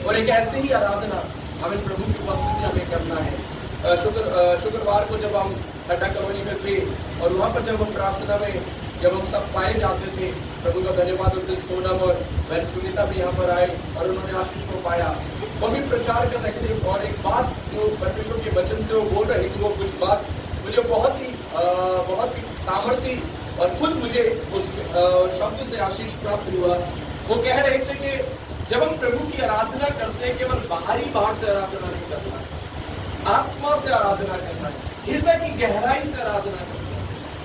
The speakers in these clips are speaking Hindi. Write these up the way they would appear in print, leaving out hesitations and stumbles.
और एक ऐसे ही आराधना हमें प्रभु की उपस्थिति हमें करना है। शुक्रवार को जब हम टाटा कॉलोनी में थे और वहाँ पर जब हम प्रार्थना में जब हम सब पाए जाते थे, प्रभु का धन्यवाद, उस दिन सोनम और बहन सुनीता भी यहाँ पर आए और उन्होंने आशीष को पाया। वो भी प्रचार कर रहे थे और एक बात जो परमेश्वर के वचन से वो बोल रहे थे, वो कुछ बात मुझे बहुत ही सामर्थ्य और खुद मुझे उस शब्द से आशीष प्राप्त हुआ। वो कह रहे थे कि जब हम प्रभु की आराधना करते हैं, केवल बाहर से आराधना नहीं करना, आत्मा से आराधना करना है, हृदय की गहराई से आराधना करना है।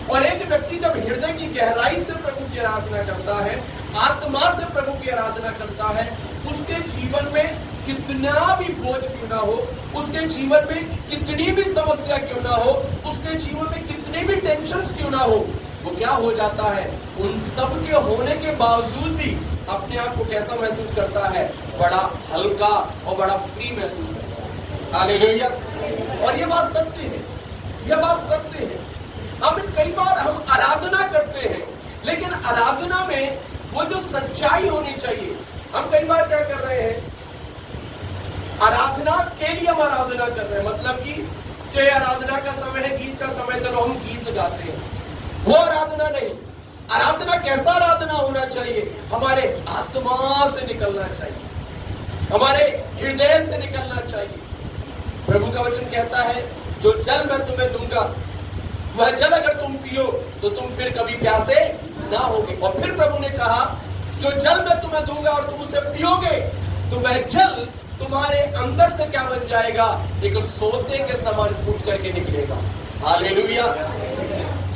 और एक व्यक्ति जब हृदय की गहराई से प्रभु की आराधना करता है, आत्मा से प्रभु की आराधना करता है, उसके जीवन में कितना भी बोझ क्यों ना हो, उसके जीवन में कितनी भी समस्या क्यों ना हो, उसके जीवन में कितने भी टेंशन क्यों ना हो, वो क्या हो जाता है, उन सब के होने के बावजूद भी अपने आप को कैसा महसूस करता है, बड़ा हल्का और बड़ा फ्री महसूस करता है। हालेलुया। और ये बात सत्य है, यह बात सत्य है। हम कई बार हम आराधना करते हैं, लेकिन आराधना में वो जो सच्चाई होनी चाहिए, हम कई बार क्या कर रहे हैं, आराधना के लिए हम आराधना कर रहे हैं, मतलब कि आराधना का समय है, गीत का समय, चलो हम गीत गाते हैं, वो आराधना नहीं। आराधना कैसा आराधना होना चाहिए, हमारे आत्मा से निकलना चाहिए, हमारे हृदय से निकलना चाहिए। प्रभु का वचन कहता है, जो जल मैं तुम्हें दूंगा वह जल अगर तुम पियो तो तुम फिर कभी प्यासे ना होगे। और फिर प्रभु ने कहा, जो जल मैं तुम्हें दूंगा और तुम उसे पियोगे तो वह जल तुम्हारे अंदर से क्या बन जाएगा, एक सोते के समान फूट करके निकलेगा। हालेलुया।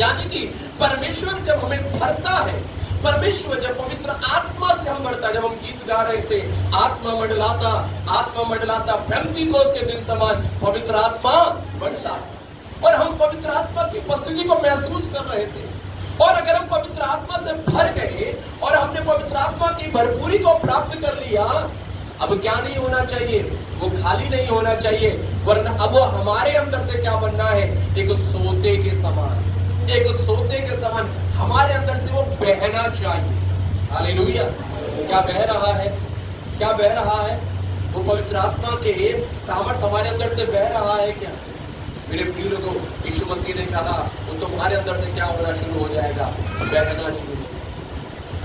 यानी कि परमेश्वर जब हमें भरता है, परमेश्वर जब पवित्र आत्मा से हम भरता, जब हम गीत गा रहे थे, आत्मा मंडलाता पेंतीकोस्त के दिन समान पवित्र आत्मा मंडलाता, और हम पवित्र आत्मा की उपस्थिति को महसूस कर रहे थे। और अगर हम पवित्र आत्मा से भर गए और हमने पवित्र आत्मा की भरपूरी को प्राप्त कर लिया, अब क्या नहीं होना चाहिए, वो खाली नहीं होना चाहिए, वरना अब वो हमारे अंदर से क्या बनना है, एक सोते के समान, एक सोते के समान हमारे अंदर से वो बहना चाहिए। हालेलुया। क्या बह रहा है, क्या बह रहा है, वो पवित्र आत्मा के सामर्थ हमारे अंदर से बह रहा है क्या? मेरे प्रिय लोगों, यीशु मसीह ने कहा, वो तुम्हारे अंदर से क्या होना शुरू हो जाएगा, बहना शुरू।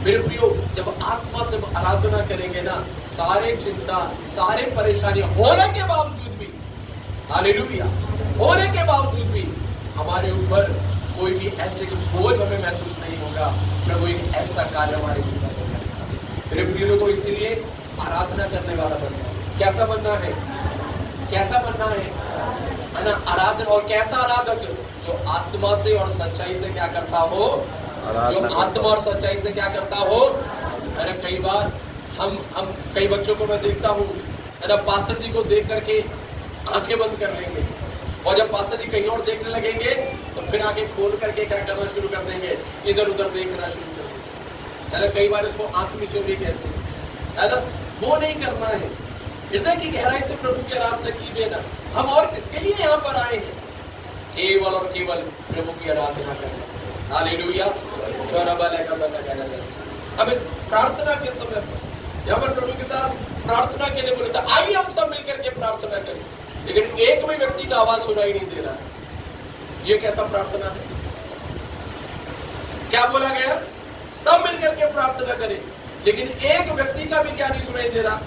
मेरे प्रियो, जब आत्मा से आराधना करेंगे ना, सारे चिंता, सारे परेशानी होने के बावजूद भी, हालेलुया, होने के बावजूद भी हमारे ऊपर कोई भी ऐसे बोझ हमें महसूस नहीं होगा। प्रभु एक ऐसा कार्य हमारे जीवन में करेगा। मेरे प्रिय लोगों, इसीलिए आराधना करने वाला बनना है। कैसा बनना है, कैसा बनना है ना, आराधना। और कैसा आराधक, जो आत्मा से और सच्चाई से क्या करता हो, जो आत्मा और सच्चाई से क्या करता हो। अरे कई बार हम कई बच्चों को मैं देखता हूँ, अरे पास्टर जी को देख करके आंखें बंद कर लेंगे, और जब पास्टर जी कहीं और देखने लगेंगे तो फिर आंखें खोल करके क्या करना शुरू कर देंगे, इधर उधर देखना शुरू कर देंगे। अरे कई बार इसको आंख मिचोली कहते हैं। अरे वो नहीं करना है, हृदय की गहराई से प्रभु की आराधना कीजिए ना। हम और किसके लिए यहाँ पर आए हैं, केवल और केवल प्रभु की आराधना करना। हालेलुया। अब प्रार्थना के समय पर यहाँ पर प्रभु के दास प्रार्थना के लिए बोले था, आइए हम सब मिलकर के प्रार्थना करें, लेकिन एक भी व्यक्ति का आवाज सुनाई नहीं दे रहा है। ये कैसा प्रार्थना है? क्या बोला गया, सब मिलकर के प्रार्थना करें, लेकिन एक व्यक्ति का भी क्या नहीं सुनाई दे रहा,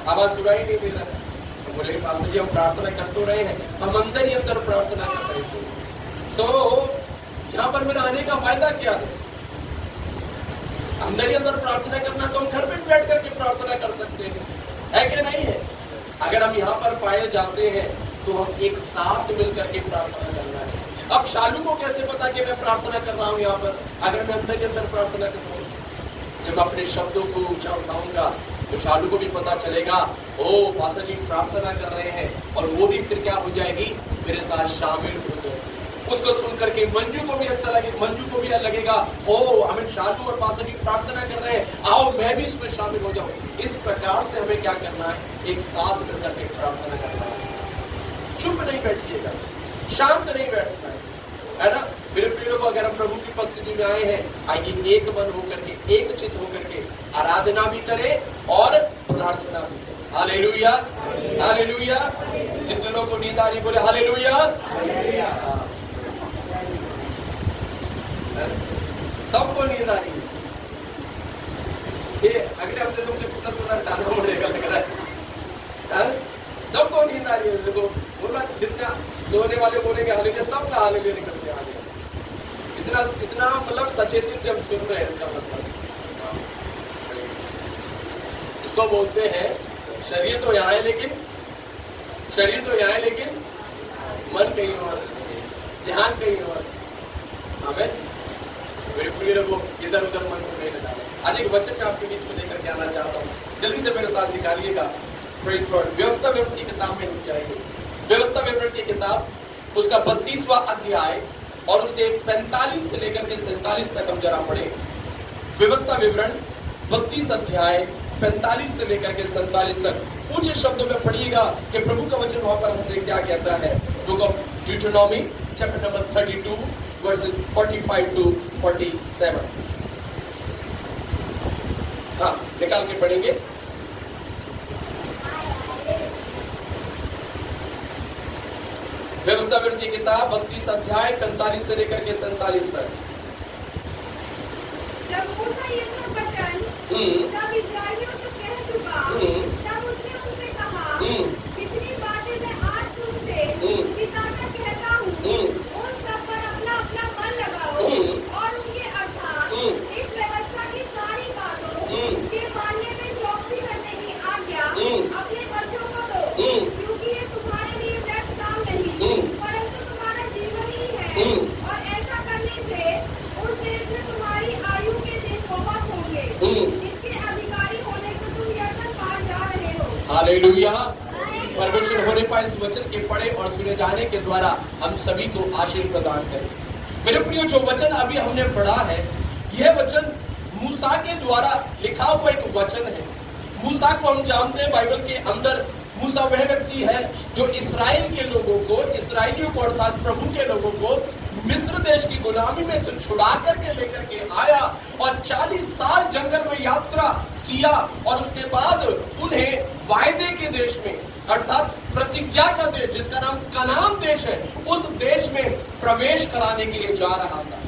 आवाज सुनाई नहीं दे रहा है। तो बोले पास्टर जी, हम प्रार्थना कर तो रहे हैं, हम अंदर ही अंदर प्रार्थना कर रहे थे, तो यहाँ पर मेरा आने का फायदा क्या है? अंदर ही अंदर प्रार्थना करना तो हम घर में बैठ करके प्रार्थना कर सकते हैं, है कि नहीं है? अगर हम यहाँ पर पाए जाते हैं तो हम एक साथ मिलकर के प्रार्थना करना है। अब शालू को कैसे पता कि मैं प्रार्थना कर रहा हूँ यहाँ पर, अगर मैं अंदर ही अंदर प्रार्थना कर रहा हूँ? जब अपने शब्दों को ऊंचा उठाऊंगा तो शालू को भी पता चलेगा, ओ पास्टर जी प्रार्थना कर रहे हैं, और वो भी फिर क्या हो जाएगी, मेरे साथ शामिल हो जाएगी। उसको सुन करके मंजू को भी अच्छा लगे, मंजू को भी लगेगा, ओ हमें शालू और पास्टर जी प्रार्थना कर रहे हैं, आओ मैं भी इसमें शामिल हो जाऊं। इस प्रकार से हमें क्या करना है, एक साथ मिलकर के प्रार्थना करना है। चुप नहीं बैठिएगा, शांत नहीं बैठना है ना। मेरे प्रिय लोगों, अगर हम प्रभु की उपस्थिति में आए हैं, आइए एक मन होकर के, एक चित्त होकर के आराधना भी करें और प्रार्थना भी करें। Hallelujah, hallelujah. जितने लोगों को नींद आ रही बोले हालेलुया। सबको नींद आ रही है। ये अगले हफ्ते तुमसे पुनः डाला उड़ेगा लग रहा है। सबको नींद आ रही है। देखो बोला जितना सोने वाले बोलेंगे हालेलुया, सबका हालेलुया निकल के आ गया। इतना मतलब सचेती से हम सुन रहे हैं। इसका मतलब इसको बोलते हैं शरीर तो यहाँ है लेकिन मन कहीं और, ध्यान कहीं और। हमें मेरे को इधर उधर मन को नहीं लगाना। आज एक वचन मैं आपके बीच में लेकर के आना चाहता हूँ, जल्दी से मेरे साथ निकालिएगा। Praise God. व्यवस्था विवरण की किताब में हम जाएंगे। व्यवस्था विवरण की किताब उसका 32वां अध्याय और उसके 45 से लेकर के 47 तक हम जरा पढ़े। व्यवस्था विवरण 32 अध्याय 45 से लेकर के 47 तक ऊंचे शब्दों में पढ़िएगा कि प्रभु का वचन वहां पर हमसे क्या कहता है। Book of Deuteronomy chapter number 32 verses 45 to 47। हाँ, निकाल के पढ़ेंगे। व्यवस्था विवरण की किताब 32 अध्याय 45 से लेकर के 47 तक। जब मूसा ये सब वचन सब इस्राएलियों से कह चुका, तब उसने उनसे कहा, जितनी बातें मैं आज तुमसे चिताकर कहता हूँ, उन सब पर अपना अपना मन लगाओ और उनके अर्थात इस व्यवस्था की सारी बातों के मानने में चौकसी करने की आज्ञा अपने बच्चों को दो, क्योंकि ये तुम्हारे लिए व्यर्थ काम नहीं परंतु तुम्हारा जीवन ही है। और ऐसा करने से उस देश में तुम्हारी आयु के दिन बहुत होंगे, जिसके अधिकारी होने को तुम यर्दन पार जा रहे हो। हालेलुया। परमेश्वर होने पाए इस वचन के पढ़े और सुने जाने के द्वारा हम सभी को आशीष प्रदान करें। मेरे प्रियो, जो वचन अभी हमने पढ़ा है, यह वचन मूसा के द्वारा लिखा हुआ एक वचन है। मूसा को हम जानते हैं, बाइबल के अंदर मूसा वह व्यक्ति है जो इस्राएल के लोगों को, इसराइलियों को अर्थात प्रभु के लोगों को मिस्र देश की गुलामी में से छुड़ा करके लेकर के आया और 40 साल जंगल में यात्रा किया और उसके बाद उन्हें वायदे के देश में अर्थात प्रतिज्ञा का देश जिसका नाम कनान देश है, उस देश में प्रवेश कराने के लिए जा रहा था।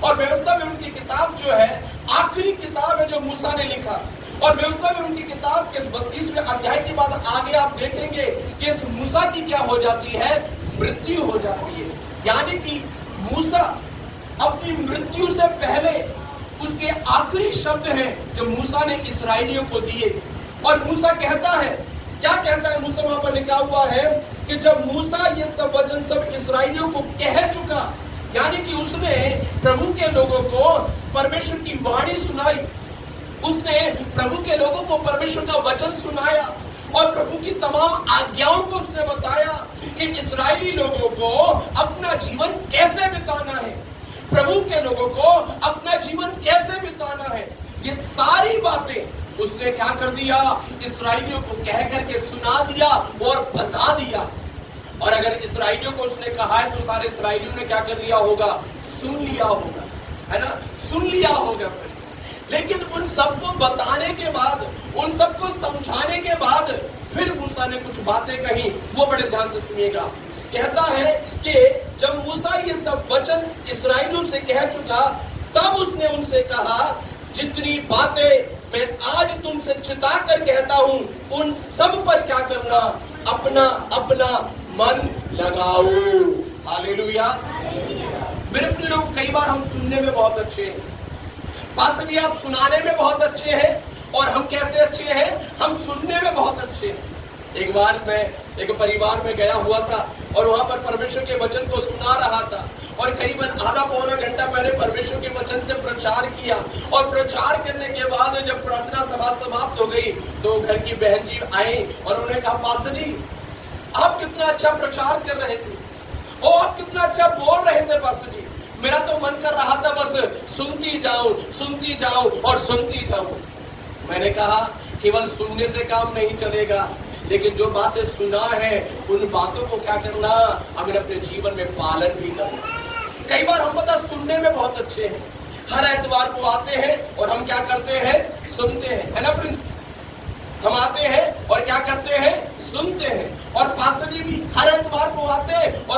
और व्यवस्था विवरण की किताब जो है आखिरी किताब है जो मूसा ने लिखा। और व्यवस्था विवरण की किताब के इस 32वें अध्याय के बाद आगे आप देखेंगे कि इस मूसा की क्या हो जाती है, मृत्यु हो जाती है। यानी कि मूसा अपनी मृत्यु से पहले उसके आखिरी शब्द हैं जो मूसा ने इस्राएलियों को दिए। और मूसा कहता है, क्या कहता है मूसा, वहां पर लिखा हुआ है कि जब मूसा ये सब वचन सब इस्राएलियों को कह चुका, यानी कि उसने प्रभु के लोगों को परमेश्वर की वाणी सुनाई, उसने प्रभु के लोगों को परमेश्वर का वचन सुनाया और प्रभु की तमाम आज्ञाओं को उसने बताया कि इस्राएली लोगों को अपना जीवन कैसे बिताना है, प्रभु के लोगों को अपना जीवन कैसे बिताना है। ये सारी बातें उसने क्या कर दिया, इस्राएलियों को कह करके सुना दिया और बता दिया। और अगर इस्राएलियों को उसने कहा है तो सारे इस्राएलियों ने क्या कर लिया होगा, सुन लिया होगा, है ना, सुन लिया होगा। लेकिन उन सबको बताने के बाद, उन सबको समझाने के बाद फिर मूसा ने कुछ बातें कही, वो बड़े ध्यान से सुनिएगा। कहता है कि जब मूसा ये सब वचन इस्राएलियों से कह चुका, तब उसने उनसे कहा, जितनी बातें मैं आज तुमसे चिता कर कहता हूं, उन सब पर क्या करना, अपना अपना मन लगाओ। हालेलुया। मेरे प्रिय लोग, कई बार हम सुनने में बहुत अच्छे हैं, पास भी आप सुनाने में बहुत अच्छे हैं, और हम कैसे अच्छे हैं, हम सुनने में बहुत अच्छे हैं। एक बार मैं एक परिवार में गया हुआ था और वहां पर परमेश्वर के वचन को सुना रहा था और करीबन आधा पौना घंटा मैंने परमेश्वर के वचन से प्रचार किया। और प्रचार करने के बाद जब प्रार्थना सभा समाप्त हो गई तो घर की बहन जी आई और उन्होंने कहा, पास्टर जी आप कितना अच्छा प्रचार कर रहे थे, ओ आप कितना अच्छा बोल रहे थे पास्टर जी, मेरा तो मन कर रहा था बस सुनती जाऊं और सुनती जाऊं। मैंने कहा, केवल सुनने से काम नहीं चलेगा, लेकिन जो बातें सुना है उन बातों को क्या करना, हमें अपने जीवन में पालन भी करना। कई बार हम पता सुनने में बहुत अच्छे हैं, हर एतवार को आते हैं और हम क्या करते हैं, सुनते हैं, है ना प्रिंस। हम आते हैं और क्या करते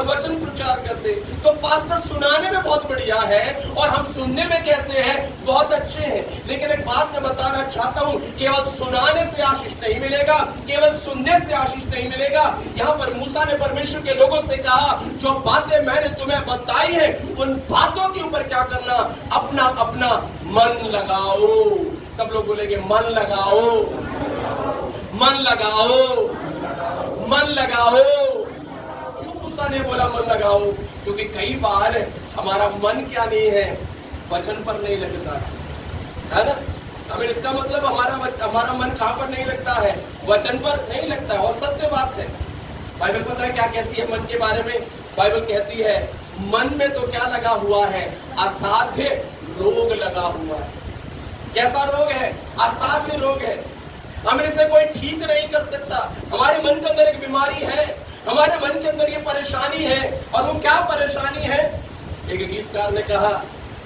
और वचन प्रचार करते। तो पास्टर सुनाने में बहुत बढ़िया है और हम सुनने में कैसे हैं, बहुत अच्छे हैं। लेकिन एक बात मैं बताना चाहता हूं, केवल सुनाने से आशीष नहीं मिलेगा, केवल सुनने से आशीष नहीं मिलेगा। यहाँ पर मूसा ने परमेश्वर के लोगों से कहा, जो बातें मैंने तुम्हें बताई है उन बातों के ऊपर क्या करना, अपना अपना मन लगाओ। सब लोग बोलेंगे मन लगाओ, मन लगाओ, मन लगाओ। क्यों मूसा ने बोला मन लगाओ? क्योंकि कई बार हमारा मन क्या नहीं है, वचन पर नहीं लगता है ना। हमें इसका मतलब हमारा मन कहां पर नहीं लगता है, वचन पर नहीं लगता है। और सत्य बात है, बाइबल पता है क्या कहती है मन के बारे में? बाइबल कहती है मन में तो क्या लगा हुआ है, असाध्य रोग लगा हुआ है। कैसा रोग है? असाध्य रोग है। हमें इसे कोई ठीक नहीं कर सकता। हमारे मन के अंदर एक बीमारी है, हमारे मन के अंदर ये परेशानी है। और वो क्या परेशानी है? एक गीतकार ने कहा,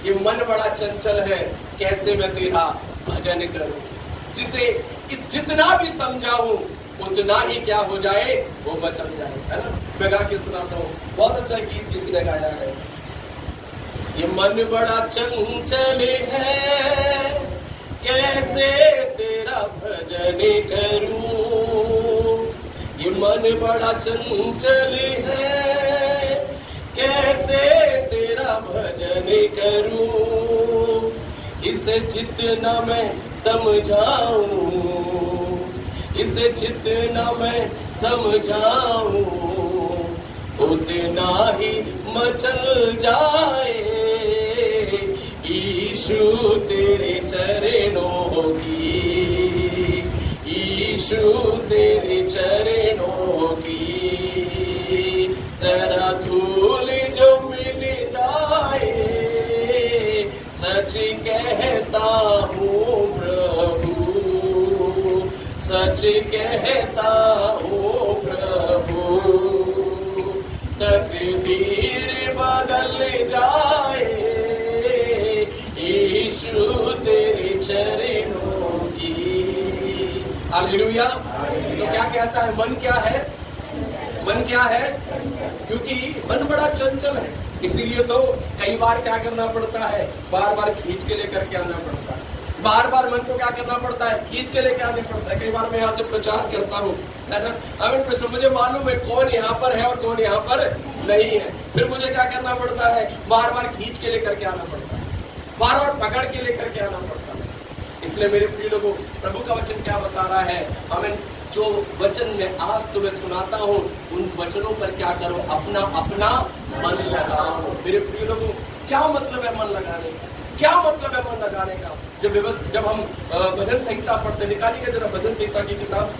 ये मन बड़ा चंचल है, कैसे मैं तेरा भजन करूं। जिसे जितना भी समझाऊं उतना ही क्या हो जाए, वो बचल जाए, है ना। मैं गा के सुनाता हूँ, बहुत अच्छा गीत किसी ने गाया है। ये मन बड़ा चंचल है, कैसे तेरा भजन करूं। ये मन बड़ा चंचल है, कैसे तेरा भजन करूं। इसे जितना मैं समझाऊं, इसे जितना मैं समझाऊं, उतना ही मचल जाए। यीशु तेरे चरणों की, यीशु तेरे चरणों की, जरा धूल जो मिल जाए, सच कहता हूँ प्रभु, सच कहता हूँ प्रभु। तकदीर बदल जाए, यीशु तेरे चरणों की। हालेलुया। तो क्या कहता है? मन क्या है? मन क्या है? क्योंकि मन बड़ा चंचल है, इसीलिए तो कई बार क्या करना पड़ता है, बार बार खींच के लेकर के आना पड़ता है। बार बार मन को क्या करना पड़ता है, खींच के लेके आने पड़ता है। कई बार मैं यहाँ से प्रचार करता हूँ, है ना। अब मुझे मालूम है कौन यहाँ पर है और कौन यहाँ पर नहीं है। फिर मुझे क्या करना पड़ता है, बार बार खींच के लेकर के आना पड़ता है, बार बार पकड़ के लेकर के आना पड़ता है। इसलिए मेरे प्रिय लोगों, प्रभु का वचन क्या बता रहा है हमें? जो वचन में आज तुम्हें सुनाता हूँ, उन वचनों पर क्या करो, अपना अपना मन लगाओ। मेरे प्रिय लोगों, क्या मतलब है मन लगाने का? क्या मतलब है मन लगाने का? जब हम भजन संहिता पढ़ते, निकालिएगा जरा भजन संहिता की किताब,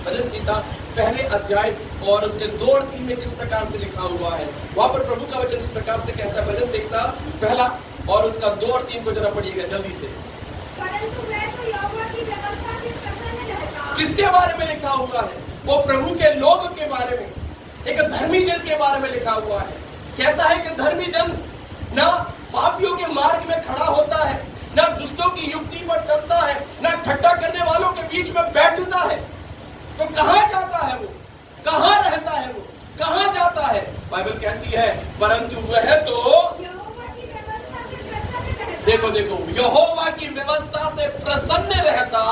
भजन संहिता पहले अध्याय और उसके 2 और 3 में किस प्रकार से लिखा हुआ है। वहां पर प्रभु का वचन इस प्रकार से कहता है, भजन संहिता पहला और उसका 2 और 3 को जरा पढ़िएगा जल्दी से। परंतु मैं तो यहोवा की व्यवस्था से प्रसन्न रहता। किसके बारे में लिखा हुआ है? वो प्रभु के लोग के बारे में, एक धर्मी जन के बारे में लिखा हुआ है। कहता है कि धर्मी जन ना पापियों के मार्ग में खड़ा होता है, ना दुष्टों की युक्ति पर चलता है, ना ठट्टा करने वालों के बीच में बैठता है। तो कहां जाता है वो? कहां रहता है वो? कहां जाता है? बाइबल कहती है परंतु वह तो यहोवा की व्यवस्था से प्रसन्न रहता। देखो देखो, यहोवा की व्यवस्था से प्रसन्न रहता।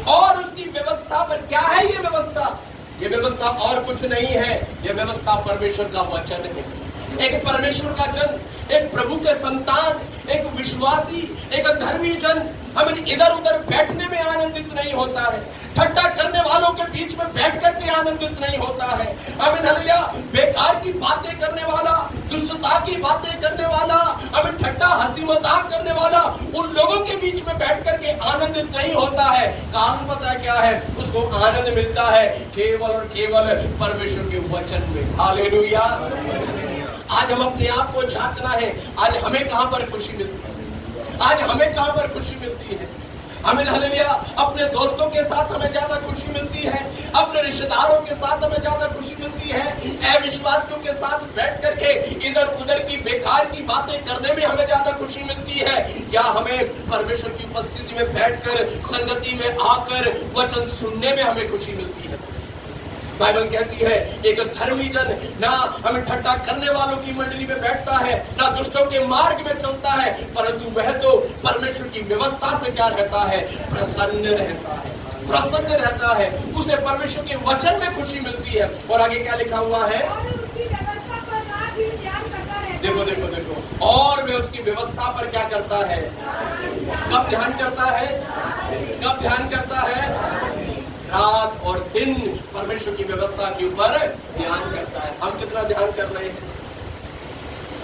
और उसकी व्यवस्था पर क्या है ये व्यवस्था? ये व्यवस्था और कुछ नहीं है, ये व्यवस्था परमेश्वर का वचन है। एक परमेश्वर का जन, एक प्रभु के संतान, एक विश्वासी, एक धर्मी जन हमें इधर उधर बैठने में आनंदित नहीं होता है, ठट्टा करने वालों के बीच में बैठ करके आनंदित नहीं होता है। हमें हल्लेलुया, बेकार की बातें करने वाला, दुष्टता की बातें करने वाला, हमें ठट्टा हंसी मजाक करने वाला, उन लोगों के बीच में बैठ करके आनंदित नहीं होता है। कारण पता है क्या है? उसको आनंद मिलता है केवल और केवल परमेश्वर के वचन में। हालेलुया। आज हम अपने आप को जांचना है, आज हमें कहां पर खुशी मिलती है? आज हमें कहां पर खुशी मिलती है? हमें हालेलुया अपने दोस्तों के साथ हमें ज्यादा खुशी मिलती है, अपने रिश्तेदारों के साथ हमें ज्यादा खुशी मिलती है, अविश्वासियों के साथ बैठ करके इधर उधर की बेकार की बातें करने में हमें ज्यादा खुशी मिलती है, या हमें परमेश्वर की उपस्थिति में बैठकर संगति में आकर वचन सुनने में हमें खुशी मिलती है? बाइबल कहती है एक धर्मी जन ना हमें ठट्ठा करने वालों की मंडली में बैठता है, ना दुष्टों के मार्ग में चलता है, परंतु वह तो परमेश्वर की व्यवस्था से क्या रहता है? प्रसन्न रहता है, प्रसन्न रहता है। उसे परमेश्वर के वचन में खुशी मिलती है। और आगे क्या लिखा हुआ है? और उसकी व्यवस्था पर रात दिन ध्यान करता रहता है। देखो देखो देखो, और वे उसकी व्यवस्था पर क्या करता है? कब ध्यान करता है? कब ध्यान करता है? रात और दिन परमेश्वर की व्यवस्था के ऊपर ध्यान करता है। हम कितना ध्यान कर रहे हैं?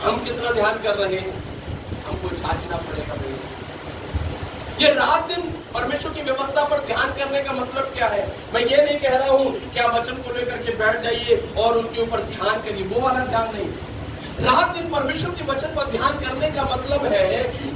हम कितना ध्यान कर रहे हैं? हमको जांचना पड़ेगा भाई। ये रात दिन परमेश्वर की व्यवस्था पर ध्यान करने का मतलब क्या है? मैं ये नहीं कह रहा हूं कि आप वचन को लेकर के बैठ जाइए और उसके ऊपर ध्यान करिए, वो वाला ध्यान नहीं। रात दिन परमेश्वर के वचन पर ध्यान करने का मतलब है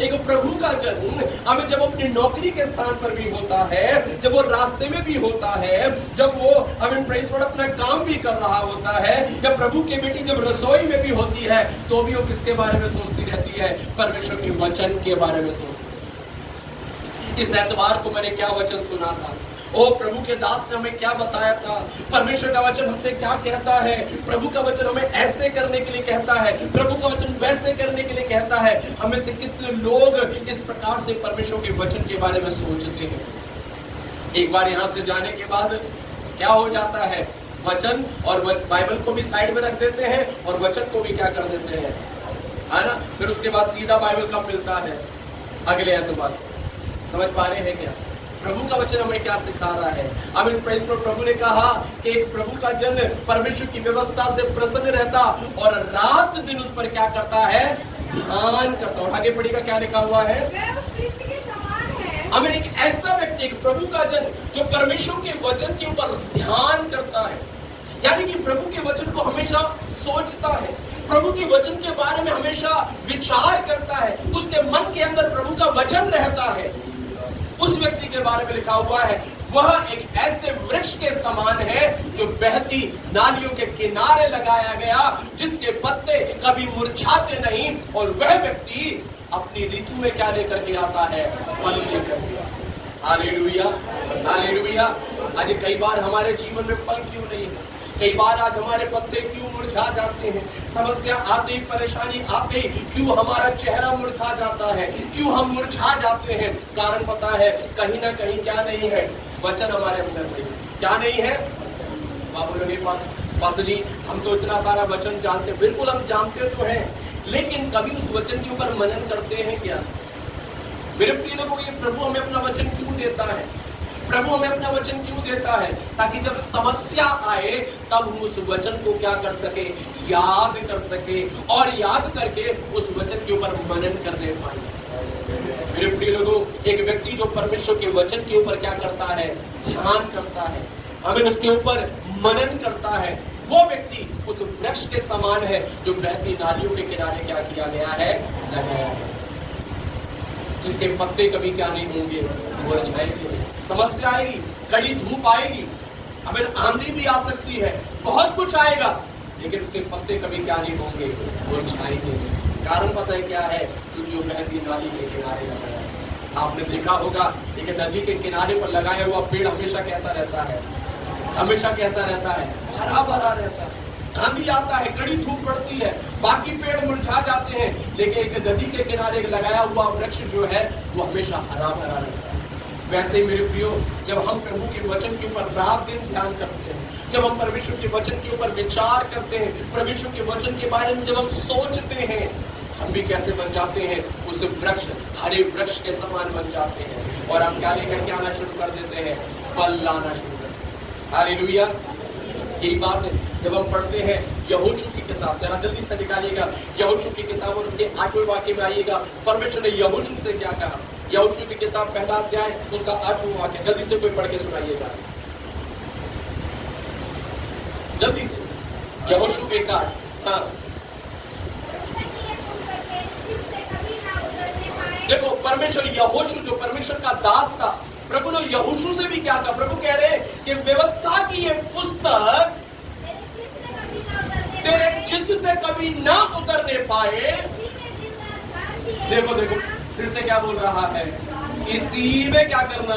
एक प्रभु का जन हमें जब अपनी नौकरी के स्थान पर भी होता है, जब वो रास्ते में भी होता है, जब वो हमें प्रेस पर अपना काम भी कर रहा होता है, या प्रभु की बेटी जब रसोई में भी होती है, तो भी वो किसके बारे में सोचती रहती है? परमेश्वर के वचन के बारे में सोचती है। इस एतवार को मैंने क्या वचन सुना था? ओ प्रभु के दास ने हमें क्या बताया था? परमेश्वर का वचन हमसे क्या कहता है? प्रभु का वचन हमें ऐसे करने के लिए कहता है, प्रभु का वचन वैसे करने के लिए कहता है। हमें से कितने लोग इस प्रकार से परमेश्वर के वचन के बारे में सोचते हैं? एक बार यहाँ से जाने के बाद क्या हो जाता है? वचन और बाइबल को भी साइड में रख देते हैं और वचन को भी क्या कर देते हैं, है ना? फिर उसके बाद सीधा बाइबल कब मिलता है? अगले एतवार। समझ पा रहे हैं क्या? प्रभु का वचन हमें क्या सिखा रहा है? आमीन, प्रेज़ लॉर्ड। प्रभु ने कहा कि एक प्रभु का जन परमेश्वर की व्यवस्था से प्रसन्न रहता और रात दिन उस पर क्या करता है? ध्यान करता। और आगे पढ़िएगा क्या लिखा हुआ है? वह उस वृक्ष के समान है। आमीन, एक ऐसा व्यक्ति, एक प्रभु का जन जो परमेश्वर के वचन के ऊपर ध्यान करता है, यानी कि प्रभु के वचन को हमेशा सोचता है, प्रभु के वचन के बारे में हमेशा विचार करता है, उसके मन के अंदर प्रभु का वचन रहता है, उस व्यक्ति के बारे में लिखा हुआ है वह एक ऐसे वृक्ष के समान है जो बहती नालियों के किनारे लगाया गया, जिसके पत्ते कभी मुरझाते नहीं, और वह व्यक्ति अपनी ऋतु में क्या लेकर के आता है? फल लेकर के। Hallelujah, hallelujah. आज कई बार हमारे जीवन में फल क्यों नहीं है? कई बार आज हमारे पत्ते क्यों मुरझा जाते हैं? समस्या आते ही, परेशानी आते ही क्यों हमारा चेहरा मुरझा जाता है? क्यों हम मुरझा जाते हैं? कारण पता है, कहीं ना कहीं क्या नहीं है? वचन हमारे अंदर नहीं। क्या नहीं है? बाबू लोग पास जी, हम तो इतना सारा वचन जानते हैं। बिल्कुल हम जानते तो हैं, लेकिन कभी उस वचन के ऊपर मनन करते हैं क्या? मेरे प्रिय लोगों, ये प्रभु हमें अपना वचन क्यों देता है? प्रभु हमें अपना वचन क्यों देता है? ताकि जब समस्या आए तब हम उस वचन को क्या कर सके? याद कर सके, और याद करके उस वचन के ऊपर मनन करने पाए। मेरे प्रिय लोगों, एक व्यक्ति जो परमेश्वर के वचन के ऊपर क्या करता है? ध्यान करता है, हमें उसके ऊपर मनन करता है, वो व्यक्ति उस वृक्ष के समान है जो बहती नालियों के किनारे क्या किया गया है? लगाया है, जिसके पत्ते कभी क्या नहीं होंगे? मुरझाएंगे। समस्या आएगी, कड़ी धूप आएगी, हमें आंधी भी आ सकती है, बहुत कुछ आएगा, लेकिन उसके पत्ते कभी क्या नहीं होंगे? मुरझाएंगे। कारण पता है क्या है? क्योंकि वो बहती नाली के किनारे लगाया है। आपने देखा होगा, एक नदी के किनारे पर लगाया हुआ पेड़ हमेशा कैसा रहता है? हमेशा कैसा रहता है? हरा भरा रहता है। आंधी आता है, कड़ी धूप पड़ती है, बाकी पेड़ मुरझा जाते हैं, लेकिन एक नदी के किनारे लगाया हुआ वृक्ष जो है वो हमेशा हरा भरा रहता है। वैसे ही मेरे प्रियो, जब हम प्रभु के वचन के ऊपर रात दिन ध्यान करते हैं, जब हम परमेश्वर के वचन के ऊपर विचार करते हैं, परमेश्वर के वचन के बारे में जब हम सोचते हैं, हम भी कैसे बन जाते हैं? उस वृक्ष, हरे वृक्ष के समान बन जाते हैं, और हम क्या लेकर के आना शुरू कर देते हैं? फल लाना शुरू करते हैं। हालेलुया। यही बात है जब हम पढ़ते हैं यहोशू की किताब, जरा जल्दी से निकालिएगा यहोशू की किताब और उसके 8वें वाक्य में आइएगा। परमेश्वर ने यहोशू से क्या कहा? यहोशू की किताब पहला अध्याय उसका 8वां वाक्य, जल्दी से कोई पढ़ के सुनाइएगा, जल्दी से। यहोशू 1:8। हाँ, देखो परमेश्वर, यहोशू जो परमेश्वर का दास था, प्रभु ने यहोशू से भी क्या कहा? प्रभु कह रहे कि व्यवस्था की ये पुस्तक तेरे चित्त से कभी ना उतरने पाए। देखो देखो, फिर से क्या बोल रहा है? इसी में क्या करना?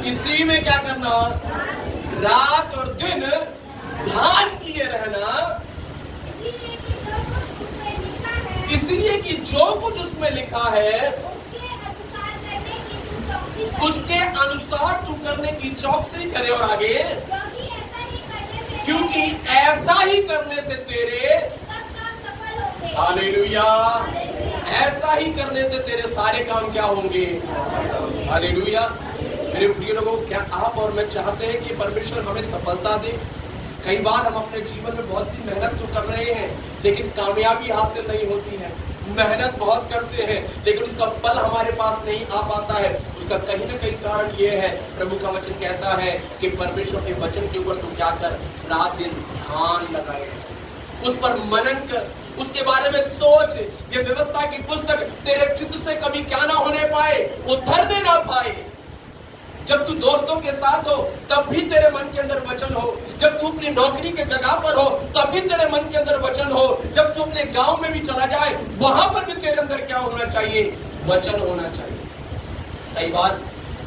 इसी में क्या करना? रात और दिन ध्यान किए रहना, इसलिए कि जो कुछ उसमें लिखा है उसके अनुसार तू करने की चौकसी करे। और आगे, क्योंकि ऐसा ही करने से तेरे, हालेलुया, ऐसा ही करने से तेरे सारे काम क्या होंगे, हालेलुया। मेरे प्रिय लोगों, क्या आप और मैं चाहते हैं कि परमेश्वर हमें सफलता दे? कई बार हम अपने जीवन में बहुत सी मेहनत तो कर रहे हैं, लेकिन कामयाबी हासिल नहीं होती है। मेहनत बहुत करते हैं, लेकिन उसका फल हमारे पास नहीं आ पाता है। उसका कहीं ना कहीं कारण ये है, प्रभु का वचन कहता है कि परमेश्वर के वचन के ऊपर तू क्या कर, रात दिन ध्यान लगाए, उस पर मनन कर, उसके बारे में सोच। ये व्यवस्था की पुस्तक तेरे चित्त से कभी क्या ना होने पाए, उतरने ना पाए। जब तू दोस्तों के साथ हो तब भी तेरे मन के अंदर वचन हो, जब तू अपनी नौकरी के जगह पर हो तब भी तेरे मन के अंदर वचन हो, जब तू अपने गांव में भी चला जाए वहां पर भी तेरे अंदर क्या होना चाहिए, वचन होना चाहिए। कई बार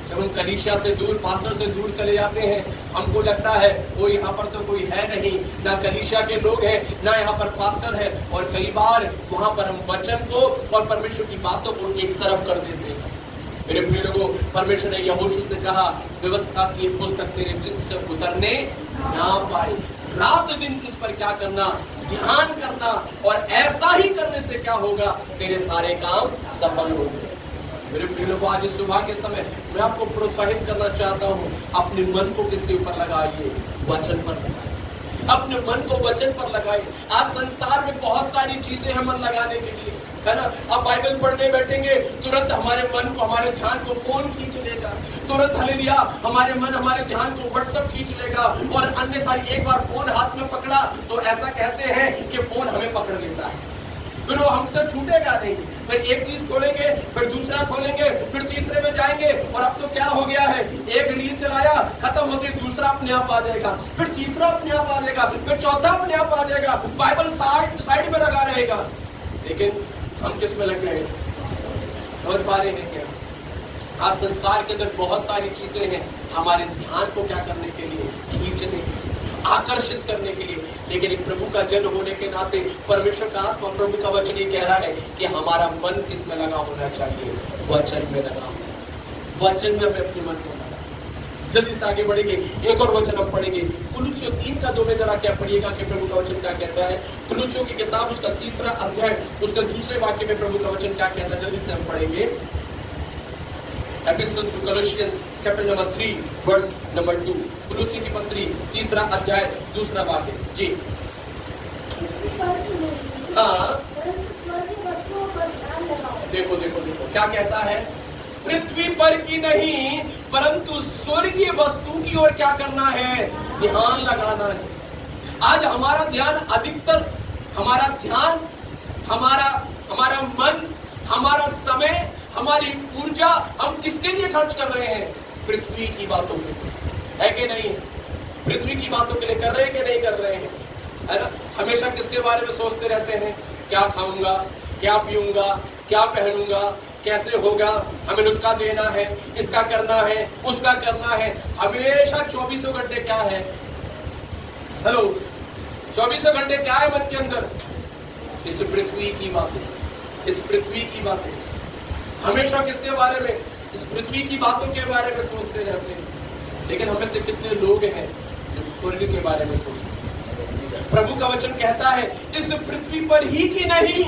जब हम कलीसिया से दूर, पास्टर से दूर चले जाते हैं, हमको लगता है वो यहाँ पर तो कोई है नहीं, ना कलीसिया के लोग हैं, ना यहाँ पर पास्टर है। और कई बार वहां पर हम वचन को और परमेश्वर की बातों को एक तरफ कर देते हैं। मेरे प्रिय लोगों, परमेश्वर ने यहोशू से कहा, व्यवस्था की पुस्तक तेरे चित्त से उतरने ना पाए। रात दिन उस पर क्या करना, ध्यान करना, और ऐसा ही करने से क्या होगा, तेरे सारे काम सफल होंगे। मेरे प्रिय लोगों, आज इस सुबह के समय मैं आपको प्रोत्साहित करना चाहता हूँ, अपने मन को किसके ऊपर लगाइए, वचन पर लगाइए। अपने मन को वचन पर लगाइए। आज संसार में बहुत सारी चीजें हैं मन लगाने के लिए, है ना। अब बाइबल पढ़ने बैठेंगे, तुरंत हमारे मन को, हमारे ध्यान को फोन खींच लेगा, तुरंत हालेलुया हमारे मन हमारे ध्यान को व्हाट्सएप खींच लेगा, और अन्य सारी। एक बार फोन हाथ में पकड़ा तो ऐसा कहते हैं कि फोन हमें पकड़ लेता है, फिर वो हमसे छूटेगा नहीं। फिर एक चीज खोलेंगे, फिर दूसरा खोलेंगे, फिर तीसरे में जाएंगे, और अब तो क्या हो गया है, एक रील चलाया, खत्म होते दूसरा अपने आप आ जाएगा, फिर तीसरा अपने आप आ जाएगा, फिर चौथा अपने आप आ जाएगा, बाइबल साइड में लगा रहेगा। लेकिन हम किस में लग गए, समझ पा रहे हैं क्या? आज संसार के अंदर बहुत सारी चीजें हैं हमारे ध्यान को क्या करने के लिए, खींचने के लिए, आकर्षित करने के लिए। लेकिन एक प्रभु का जन होने के नाते परमेश्वर का आत्मा, प्रभु का वचन ये कह रहा है कि हमारा मन किस में लगा होना चाहिए, वचन में लगा होना। वचन में हमें अपने मन को लगा। जल्दी से आगे बढ़ेंगे, एक और वचन हम पढ़ेंगे, कुलुस्सियों 3:2 में जरा क्या पढ़िएगा कि प्रभु का वचन क्या कहता है। कुलुस्सियों की किताब उसका 3 अध्याय उसका 2 वाक्य में प्रभु का वचन क्या कहता है, जल्दी से हम पढ़ेंगे। Epistle to Colossians chapter number 3 verse number 2, कुलुस्सी की पत्री 3 अध्याय 2 वाक्य जी। हाँ, देखो देखो देखो क्या कहता है, पृथ्वी पर की नहीं परंतु स्वर्गीय वस्तु की ओर क्या करना है, ध्यान लगाना है। आज हमारा ध्यान अधिकतर, हमारा ध्यान, हमारा मन, हमारा समय, हमारी ऊर्जा हम किसके लिए खर्च कर रहे हैं, पृथ्वी की बातों के लिए, है कि नहीं? पृथ्वी की बातों के लिए कर रहे हैं कि नहीं कर रहे हैं, है ना। हमेशा किसके बारे में सोचते रहते हैं, क्या खाऊंगा, क्या पीऊंगा, क्या पहनूंगा, कैसे होगा, हमें उसका देना है, इसका करना है, उसका करना है। हमेशा 24 घंटे क्या है, हेलो, 24 घंटे क्या है मन के अंदर, इस पृथ्वी की बातें, इस पृथ्वी की बातें। हमेशा किसके बारे में, इस पृथ्वी की बातों के बारे में सोचते रहते हैं। लेकिन हमें से कितने लोग हैं इस स्वर्ग के बारे में सोचते हैं। प्रभु का वचन कहता है इस पृथ्वी पर ही की नहीं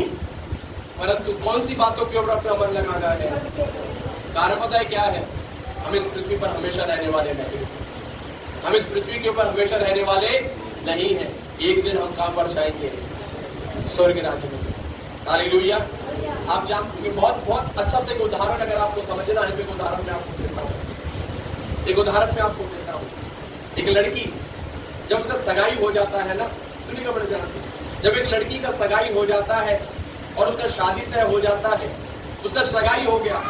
परंतु कौन सी बातों के ऊपर अपना मन लगाना है। कारण पता है क्या है, हम इस पृथ्वी पर हमेशा रहने वाले नहीं, हम इस पृथ्वी के ऊपर हमेशा रहने वाले नहीं हैं। एक दिन हम कहां पर जाएंगे, स्वर्ग राज्य में। हालेलुया। आप जानते हैं बहुत अच्छा से एक उदाहरण अगर आपको समझना है तो एक उदाहरण मैं आपको देता हूँ, एक उदाहरण मैं आपको देता हूँ। एक लड़की जब उसका सगाई हो जाता है ना, सुनिएगा बड़े ध्यान से, जब एक लड़की का सगाई हो जाता है और उसका शादी तय हो जाता है, उसका सगाई हो गया,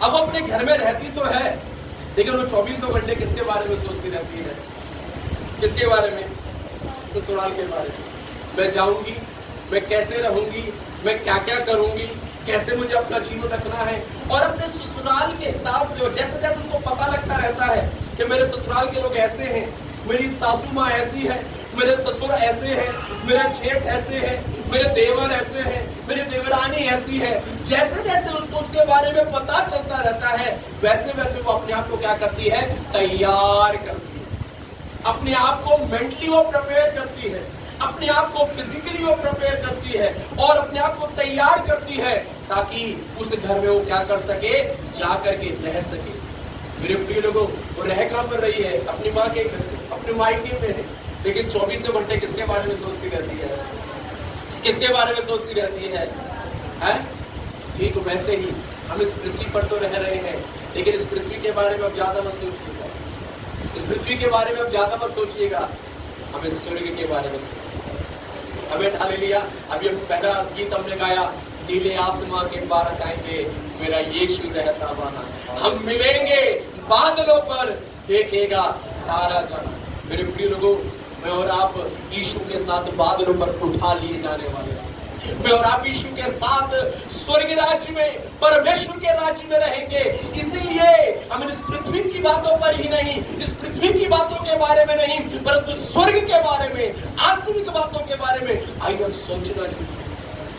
अब वो अपने घर में रहती तो है लेकिन वो 24 घंटे किसके बारे में सोचती रहती है, किसके बारे में, ससुराल के बारे में। मैं जाऊंगी, मैं कैसे रहूंगी, मैं क्या क्या करूंगी, कैसे मुझे अपना जीवन रखना है। और अपने ससुराल के हिसाब से, और जैसे जैसे उनको पता लगता रहता है कि मेरे ससुराल के लोग ऐसे हैं, मेरी सासू माँ ऐसी है, मेरे ससुर ऐसे हैं, मेरा जेठ ऐसे है, मेरे देवर ऐसे हैं, मेरी देवरानी ऐसी है। जैसे जैसे उसको उसके बारे में पता चलता रहता है, वैसे वैसे वो अपने आप को क्या करती है, तैयार करती है। अपने आप को मेंटली वो प्रिपेयर करती है, अपने आप को फिजिकली वो प्रिपेयर करती है और अपने आप को तैयार करती है ताकि उस घर में वो क्या कर सके, जा करके रह सके। मेरे प्रिय लोगों, वो रह कहां पर रही है, अपनी माँ के घर में, अपने मायके में है, लेकिन 24 घंटे किसके बारे में सोचती रहती है, किसके बारे में सोचती रहती है? ठीक वैसे ही हम इस पृथ्वी पर तो रह रहे हैं, लेकिन इस पृथ्वी के बारे में अब ज्यादा मत सोचिएगा, इस पृथ्वी के बारे में अब ज्यादा मत सोचिएगा, हमें स्वर्ग के बारे में सोचिएगा। हमें हालेलुया। अभी हम पहला गीत हमने गाया, नीले आसमां के पार जाएंगे, मेरा यीशु रहता वहां, हम मिलेंगे बादलों पर, देखेगा सारा जहां। मेरे प्रिय लोगों, मैं और आप यीशु के साथ बादलों पर उठा लिए जाने वाले हैं। मैं और आप यीशु के साथ स्वर्ग राज्य में, परमेश्वर के राज्य में रहेंगे। इसलिए हम इस पृथ्वी की बातों पर ही नहीं, इस पृथ्वी की बातों के बारे में नहीं, परंतु स्वर्ग के बारे में, आत्मिक बातों के बारे में आइए हम सोचना शुरू करें,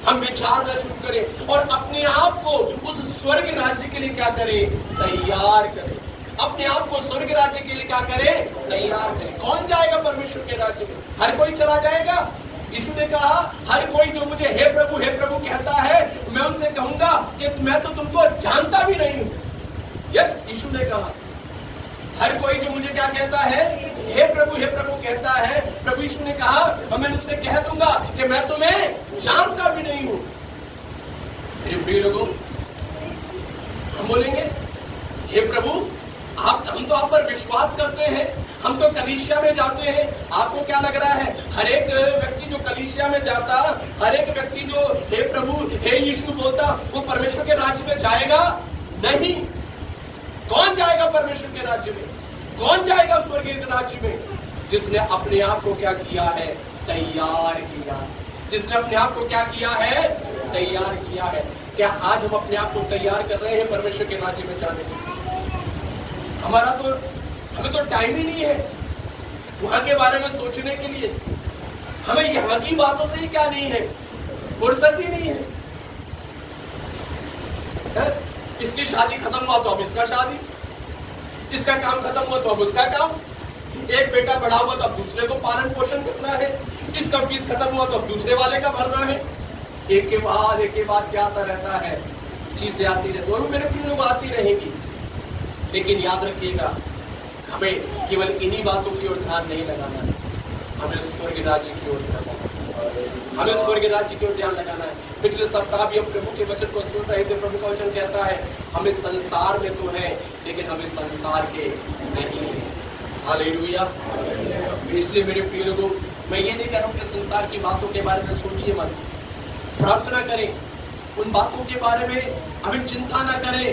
हम विचारना शुरू करें और अपने आप को उस स्वर्ग राज्य के लिए क्या करें, तैयार करें। अपने आप को स्वर्ग राज्य के लिए क्या करें, तैयार करें। कौन जाएगा परमेश्वर के राज्य में? हर कोई चला जाएगा? यीशु ने कहा, हर कोई जो मुझे हे प्रभु कहता है, मैं उनसे कहूंगा कि मैं तो तुमको जानता भी नहीं हूं। यस, यीशु ने कहा, हर कोई जो मुझे क्या कहता है, हे प्रभु कहता है, प्रभु यीशु ने कहा, मैं उनसे कह दूंगा कि मैं तुम्हें जानता भी नहीं हूं। मेरे प्रिय लोगों, हम बोलेंगे, हे प्रभु हम तो आप पर विश्वास करते हैं, हम तो कलीसिया में जाते हैं। आपको क्या लग रहा है, हर एक व्यक्ति जो कलीसिया में जाता, हर एक व्यक्ति जो हे प्रभु हे यीशु बोलता, वो परमेश्वर के राज्य में जाएगा? नहीं। कौन जाएगा परमेश्वर के राज्य में? कौन जाएगा स्वर्ग के राज्य में? जिसने अपने आप को क्या किया है, तैयार किया। जिसने अपने आप को क्या किया है, तैयार किया है। क्या आज हम अपने आप को तैयार कर रहे हैं परमेश्वर के राज्य में जाने के? हमें तो टाइम ही नहीं है वहां के बारे में सोचने के लिए। हमें यहाँ की बातों से ही क्या नहीं है, फुर्सत ही नहीं है। इसकी शादी खत्म हुआ तो अब इसका शादी, इसका काम खत्म हुआ तो अब उसका काम, एक बेटा बड़ा हुआ तो अब दूसरे को पालन पोषण करना है, इसका फीस खत्म हुआ तो अब दूसरे वाले का भरना है। एक के बाद क्या आता रहता है, चीजें आती रहती, और मेरे प्रिय लोग आती रहेगी। लेकिन याद रखिएगा, हमें केवल इन्हीं बातों की ओर ध्यान नहीं लगाना है, हमें स्वर्ग राज्य की ओर ध्यान लगाना है, हमें स्वर्ग राज्य की ओर ध्यान लगाना है। पिछले सप्ताह भी हम प्रभु के वचन को सुन रहे थे। प्रभु का वचन कहता है, हमें संसार में तो है, लेकिन हमें संसार के नहीं है। हालेलुया। इसलिए मेरे प्रिय लोगों, मैं ये नहीं कह रहा हूं कि संसार की बातों के बारे में सोचिए मत, प्रार्थना करें, उन बातों के बारे में हमें चिंता ना करें,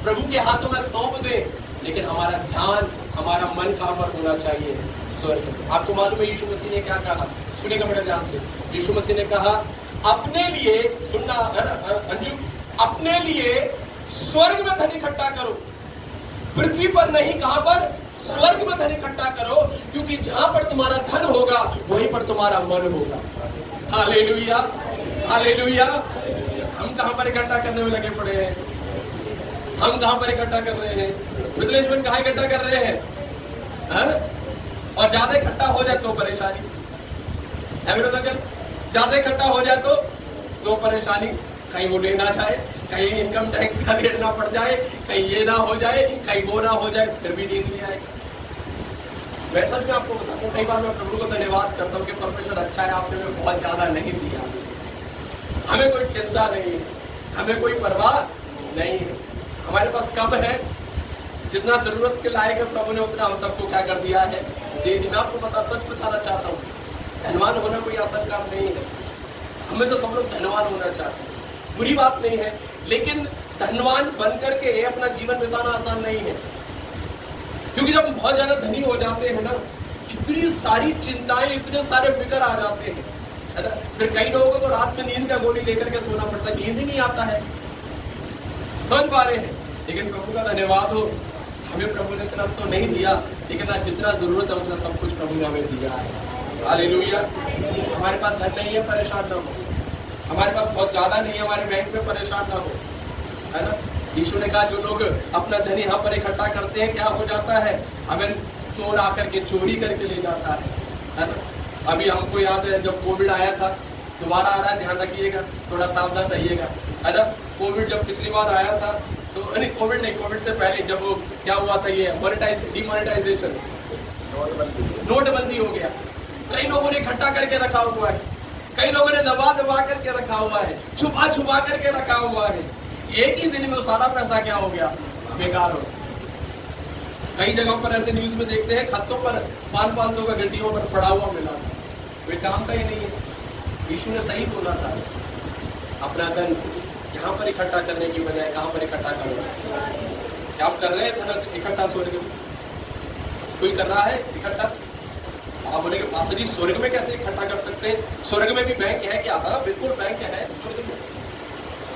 प्रभु के हाथों में सौंप दे, लेकिन हमारा ध्यान, हमारा मन कहां पर होना चाहिए, स्वर्ग। आपको मालूम है यीशु मसीह ने क्या कहा? सुनेगा बड़े ध्यान से। यीशु मसीह ने कहा, अपने लिए, सुनना अंजू, अपने लिए स्वर्ग में धन इकट्ठा करो, पृथ्वी पर नहीं, कहां पर? स्वर्ग में धन इकट्ठा करो, क्योंकि जहां पर तुम्हारा धन होगा वहीं पर तुम्हारा मन होगा। Hallelujah, hallelujah. हम कहां पर इकट्ठा करने में लगे पड़े हैं? हम कहां पर इकट्ठा कर रहे हैं? मिथिलेश्वर कहां इकट्ठा कर रहे हैं? और ज्यादा इकट्ठा हो जाए तो परेशानी है मेरे बगल, ज्यादा इकट्ठा हो जाए तो परेशानी, कहीं वो लेना जाए, कहीं इनकम टैक्स का रेट ना पड़ जाए, कहीं ये ना हो जाए, कहीं वो ना हो जाए, फिर भी नींद नहीं आएगी। मैं सच में आपको बताता हूँ, कई बार मैं प्रभु को धन्यवाद करता हूँ कि परमेश्वर अच्छा है, आपने हमें बहुत ज्यादा नहीं दिया, हमें कोई चिंता नहीं है, हमें कोई परवाह नहीं है, हमारे पास कम है, जितना जरूरत के लायक है प्रभु ने उतना हम सबको क्या कर दिया है, दे दी। मैं आपको सच बताना चाहता हूँ, धनवान होना कोई आसान काम नहीं है। हमें तो सब लोग धनवान होना चाहते हैं, बुरी बात नहीं है, लेकिन धनवान बन करके अपना जीवन बिताना आसान नहीं है। क्योंकि जब हम बहुत ज्यादा धनी हो जाते हैं ना, इतनी सारी चिंताएं, इतने सारे फिक्र आ जाते हैं, है ना। फिर कई लोगों को तो रात में नींद का गोली लेकर के सोना पड़ता है, नींद ही नहीं आता है, समझ पा रहे हैं। लेकिन प्रभु का धन्यवाद हो, हमें प्रभु ने तरफ तो नहीं दिया, लेकिन ना जितना जरूरत है उतना सब कुछ प्रभु ने हमें दिया है। हालेलुया। हमारे पास धन नहीं है, परेशान ना हो। हमारे पास बहुत ज्यादा नहीं है, हमारे बैंक में परेशान ना हो, है ना। यीशु ने कहा जो लोग अपना धन यहाँ पर इकट्ठा करते हैं, क्या हो जाता है, हमें चोर आकर के चोरी करके ले जाता है ना। अभी हमको याद है जब कोविड आया था, दोबारा आ रहा है, ध्यान रखिएगा, थोड़ा सावधान रहिएगा, है ना। कोविड जब पिछली बार आया था तो नहीं, कोविड से पहले जब वो क्या हुआ था, ये डिमोनेटाइजेशन, नोटबंदी हो गया। कई लोगों ने इकट्ठा करके रखा हुआ है, कई लोगों ने दबा दबा करके रखा हुआ है, छुपा छुपा करके रखा हुआ है। एक ही दिन में वो सारा पैसा क्या हो गया, बेकार हो गया। कई जगहों पर ऐसे न्यूज में देखते हैं खतों पर 500 का गड्डियों पर पड़ा हुआ मिला, कोई काम का ही नहीं है। यीशु ने सही बोला था, अपना धन यहाँ पर इकट्ठा करने की बजाय कहाँ पर इकट्ठा करो। क्या आप कर रहे हैं धन इकट्ठा स्वर्ग में? कोई कर रहा है इकट्ठा? आप बोलेंगे पास्टर जी स्वर्ग में कैसे इकट्ठा कर सकते हैं? स्वर्ग में भी बैंक है क्या? हाँ बिल्कुल बैंक है स्वर्ग में,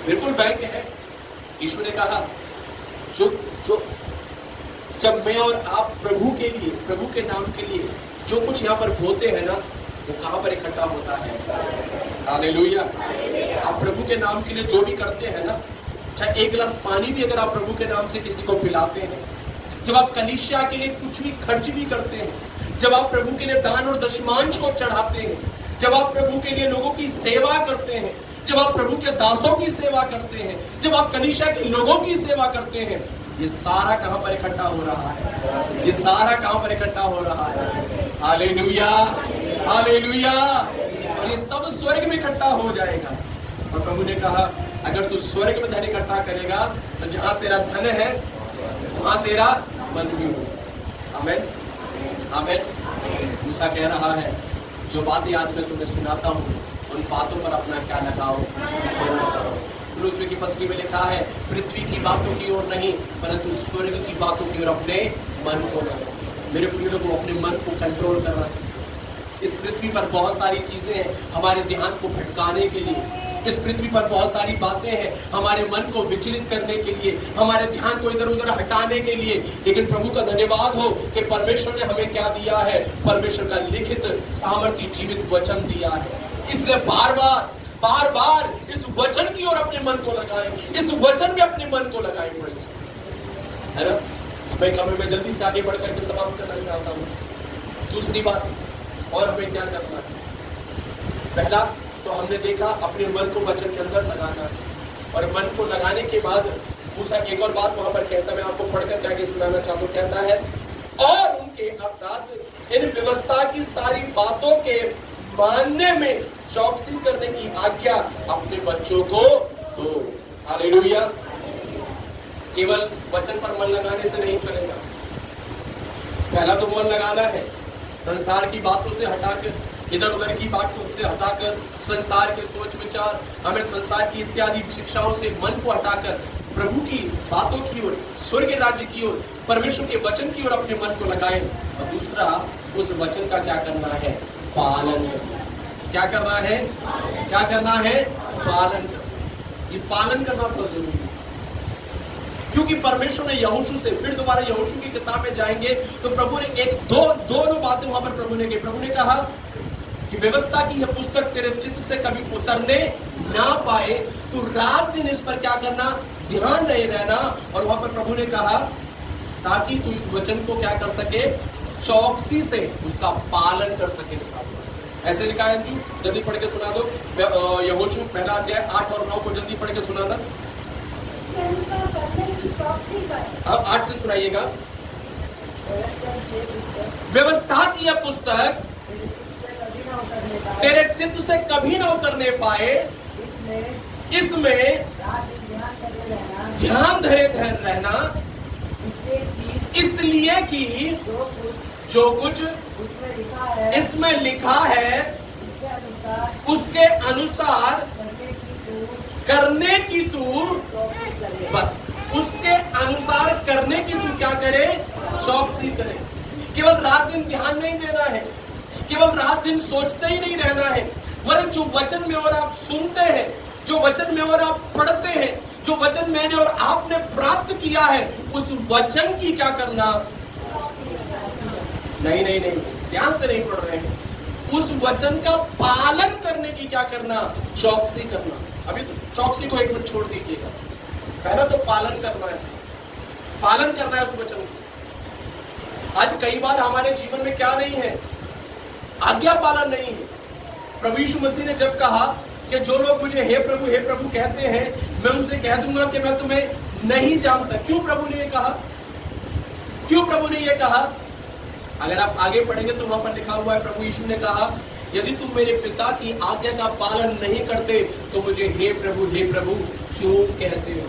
बिल्कुल बैंक है। यीशु ने कहा जो जो जब मैं और आप प्रभु के लिए, प्रभु के नाम के लिए जो कुछ यहाँ पर बोते हैं ना, वो कहाँ पर इकट्ठा होता है? हालेलुया। आप प्रभु के नाम के लिए जो भी करते हैं ना, चाहे एक गिलास पानी भी अगर आप प्रभु के नाम से किसी को पिलाते हैं, जब आप कलीसिया के लिए कुछ भी खर्च भी करते हैं, जब आप प्रभु के लिए दान और दशमांश को चढ़ाते हैं, जब आप प्रभु के लिए लोगों की सेवा करते हैं, जब आप प्रभु के दासों की सेवा करते हैं, जब आप कलीसिया के लोगों की सेवा करते हैं, ये सारा कहां पर इकट्ठा हो रहा है? ये सारा कहां पर इकट्ठा हो रहा है? Hallelujah, hallelujah. और ये सब स्वर्ग में इकट्ठा हो जाएगा। और प्रभु ने कहा अगर तू स्वर्ग में धन इकट्ठा करेगा तो जहां तेरा धन है वहां तेरा मन भी होगा। आमीन, आमीन। मूसा कह रहा है जो बातें आज मैं तुम्हें सुनाता हूँ उन बातों पर अपना क्या लगाओ, फिलिप्पियों की पत्री में लिखा है पृथ्वी की बातों की ओर नहीं परंतु स्वर्ग की बातों की ओर अपने मन को लगाओ। मेरे प्रिय लोगों, अपने मन को कंट्रोल करना चाहिए। इस पृथ्वी पर बहुत सारी चीजें हैं हमारे ध्यान को भटकाने के लिए, इस पृथ्वी पर बहुत सारी बातें हैं हमारे मन को विचलित करने के लिए, हमारे ध्यान को इधर उधर हटाने के लिए। लेकिन प्रभु का धन्यवाद हो कि परमेश्वर ने हमें क्या दिया है? परमेश्वर का लिखित सामर्थ्य जीवित वचन दिया है। इसलिए बार बार इस वचन की ओर अपने मन को लगाएं, इस वचन में अपने मन को लगाएं, है ना। समय कम में मैं जल्दी से आगे बढ़ करके समाप्त करना चाहता हूँ। दूसरी बात और हमें क्या करना है? पहला तो हमने देखा अपने मन को वचन के अंदर लगाना, और मन को लगाने के बाद मूसा एक और बात वहां पर कहता है, मैं आपको पढ़कर क्या के सुनाना चाहता हूँ। कहता है और उनके अर्थात इन व्यवस्था की सारी बातों के मानने में चौकसी करने की आज्ञा अपने बच्चों को दो। हालेलुया। केवल वचन पर मन लगाने से नहीं चलेगा। पहला तो मन लगाना है संसार की बातों से हटाकर, इधर उधर की बातों से हटाकर, संसार के सोच विचार, हमें संसार की इत्यादि शिक्षाओं से मन को हटाकर प्रभु की बातों की ओर, स्वर्ग राज्य की ओर, परमेश्वर के वचन की ओर अपने मन को लगाएं। और दूसरा, उस वचन का क्या करना है? पालन करना। क्या करना है? क्या करना है? पालन करना। ये पालन करना बहुत जरूरी है, क्योंकि परमेश्वर ने यहोशू से, फिर दोबारा यहोशू की किताब में जाएंगे तो प्रभु ने दोनों बातें वहां पर प्रभु ने की। प्रभु ने कहा कि व्यवस्था की यह पुस्तक तेरे चित्त से कभी उतरने ना पाए, तो रात दिन इस पर क्या करना? ध्यान रहे रहना। और वहां पर प्रभु ने कहा ताकि तू इस वचन को क्या कर सके? चौकसी से उसका पालन कर सके। ऐसे लिखा है, जल्दी पढ़ के सुना दो। यहोशू पहला अध्याय 8 और 9 को जल्दी पढ़ के सुनाना। अब 8 से सुनाइएगा। व्यवस्था की यह पुस्तक तेरे चित्त से कभी ना उतरने पाए, इसमें ध्यान धरे रहना, इसलिए कि जो कुछ इसमें लिखा है उसके अनुसार करने की तू, बस उसके अनुसार करने की तू क्या करे? चौकसी करे। केवल रात दिन ध्यान नहीं देना है, केवल रात दिन सोचते ही नहीं रहना है, वरन जो वचन में और आप सुनते हैं, जो वचन में और आप पढ़ते हैं, जो वचन मैंने और आपने प्राप्त किया है, उस वचन की क्या करना? नहीं, ध्यान से नहीं पढ़ रहे हैं। उस वचन का पालन करने की क्या करना? चौकसी करना। अभी तो चौकसी को एक मिनट छोड़ दीजिएगा, पहला तो पालन करना है, पालन करना है उस वचन को। आज कई बार हमारे जीवन में क्या नहीं है? आज्ञा पालन नहीं है। प्रभु यीशु मसीह ने जब कहा कि जो लोग मुझे हे प्रभु कहते हैं, मैं उनसे कह दूंगा कि मैं तुम्हें नहीं जानता। क्यों प्रभु ने ये कहा? क्यों प्रभु ने ये कहा? अगर आप आगे पढ़ेंगे तो वहां पर लिखा हुआ है, प्रभु यीशु ने कहा, यदि तुम मेरे पिता की आज्ञा का पालन नहीं करते तो मुझे हे प्रभु क्यों कहते हो?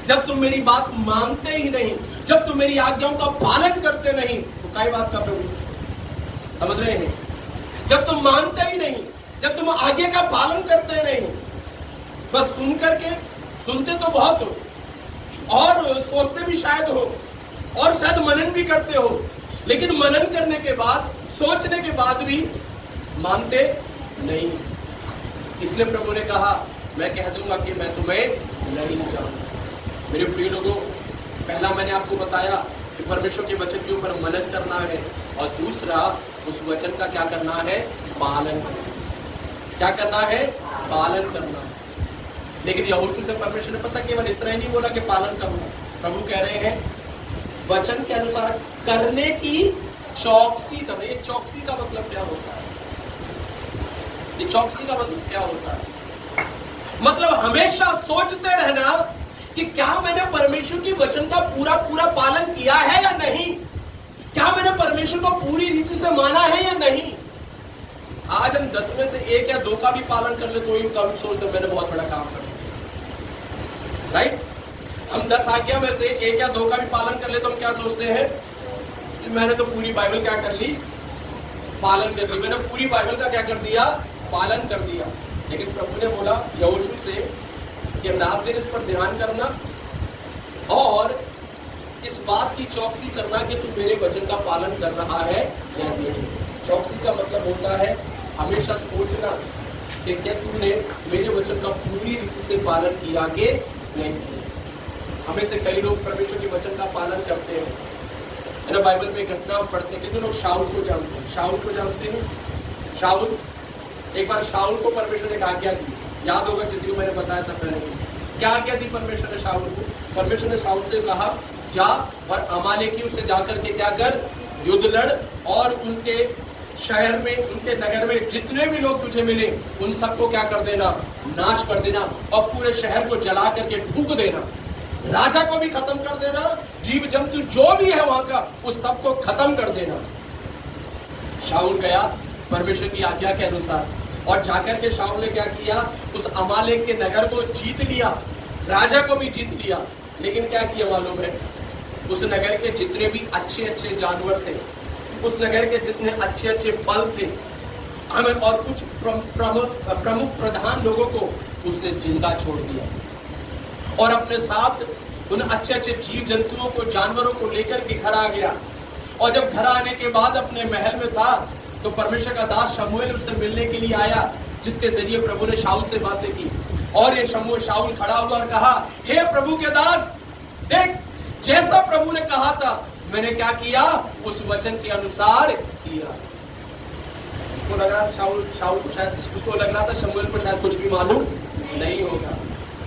जब तुम मेरी बात मानते ही नहीं, जब तुम मेरी आज्ञाओं का पालन करते नहीं, तो काय बात का प्रभु? समझ रहे हैं? जब तुम मानते ही नहीं, जब तुम आज्ञा का पालन करते नहीं, बस सुन करके, सुनते तो बहुत हो और सोचते भी शायद हो और शायद मनन भी करते हो, लेकिन मनन करने के बाद, सोचने के बाद भी मानते नहीं। इसलिए प्रभु ने कहा, मैं कह दूंगा कि मैं तुम्हें नहीं जानता। मेरे प्रिय लोगों, पहला मैंने आपको बताया कि परमेश्वर के वचन के ऊपर मनन करना है, और दूसरा उस वचन का क्या करना है? पालन करना। क्या करना है? पालन करना। लेकिन यहोशू से परमेश्वर ने पता केवल इतना ही नहीं बोला कि पालन करना। प्रभु कह रहे हैं वचन के अनुसार करने की चौकसी करना। ये चौकसी का मतलब क्या होता है? ये चौकसी का मतलब क्या होता है? मतलब हमेशा सोचते रहना कि क्या मैंने परमेश्वर की वचन का पूरा पालन किया है या नहीं, क्या मैंने परमेश्वर को पूरी रीति से माना है या नहीं। आज हम 10 में से 1 या 2 का भी पालन कर ले तो ही कभी सोचते मैंने बहुत बड़ा काम कर दिया, राइट? हम 10 आज्ञा में से 1 या 2 का भी पालन कर ले तो हम क्या सोचते हैं कि मैंने तो पूरी बाइबल क्या कर ली? पालन कर ली। मैंने पूरी बाइबल का क्या कर दिया? पालन कर दिया। लेकिन प्रभु ने बोला यहोशू से कि रात दिन इस पर ध्यान करना और इस बात की चौकसी करना कि तू मेरे वचन का पालन कर रहा है या नहीं। चौकसी का मतलब होता है हमेशा सोचना कि क्या तूने मेरे वचन का पूरी रीति से पालन किया कि नहीं। हमें से कई लोग परमेश्वर के वचन का पालन करते हैं, है ना? बाइबल में घटना हम पढ़ते हैं। कितने लोग शाऊल को जानते हैं? शाऊल को जानते हैं? शाऊल, एक बार शाऊल को परमेश्वर ने आज्ञा दी, याद होगा किसी को मैंने बताया था पहले। क्या आज्ञा दी परमेश्वर ने शाऊल को? परमेश्वर ने शाऊल से कहा जा और अमालेकियों से जाकर के क्या कर? युद्ध लड़, और उनके शहर में, उनके नगर में जितने भी लोग तुझे मिले उन सबको क्या कर देना? नाश कर देना, और पूरे शहर को जला करके फूंक देना, राजा को भी खत्म कर देना, जीव जंतु जो भी है वहां का उस सबको खत्म कर देना। शाऊल गया परमेश्वर की आज्ञा के अनुसार, और जाकर के शाऊल ने क्या किया? उस अमालेक के नगर को जीत लिया, राजा को भी जीत लिया। लेकिन क्या किया मालूम है? उस नगर के जितने भी अच्छे अच्छे जानवर थे, उस नगर के जितने अच्छे अच्छे फल थे, हमें और कुछ प्रमुख प्रधान लोगों को उसने जिंदा छोड़ दिया, और अपने साथ उन अच्छे अच्छे जीव जंतुओं को, जानवरों को लेकर के घर आ गया। और जब घर आने के बाद अपने महल में था तो परमेश्वर का दास शमूएल उससे मिलने के लिए आया, जिसके जरिए प्रभु ने शाऊल से बातें की। और ये शाऊल खड़ा हुआ और कहा, हे प्रभु के दास, देख जैसा प्रभु ने कहा था मैंने क्या किया? उस वचन के अनुसार किया। उसको लग रहा था शाऊल को शायद, उसको लग रहा था शमूएल को शायद कुछ भी मालूम नहीं होगा।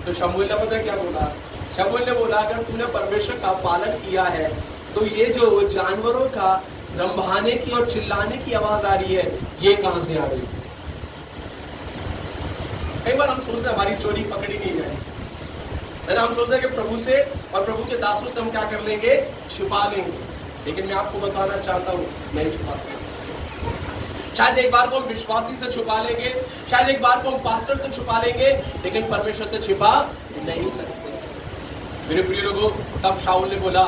तो शमूएल ने पता क्या बोला? शमूएल ने बोला अगर तूने परमेश्वर का पालन किया है तो ये जो जानवरों का रंभाने की और चिल्लाने की आवाज आ रही है, ये कहां से आ रही है? कई बार हम सोचते हैं हमारी चोरी पकड़ी नहीं जाए, है ना? हम सोचते हैं कि प्रभु से और प्रभु के दासों से हम क्या कर लेंगे? छुपा लेंगे। लेकिन मैं आपको बताना चाहता हूं, नहीं छुपा सकते। शायद एक बार को हम विश्वासी से छुपा लेंगे, शायद एक बार को हम पास्टर से छुपा लेंगे, लेकिन परमेश्वर से छुपा नहीं सकते। मेरे प्रिय लोगों, तब शाऊल ने बोला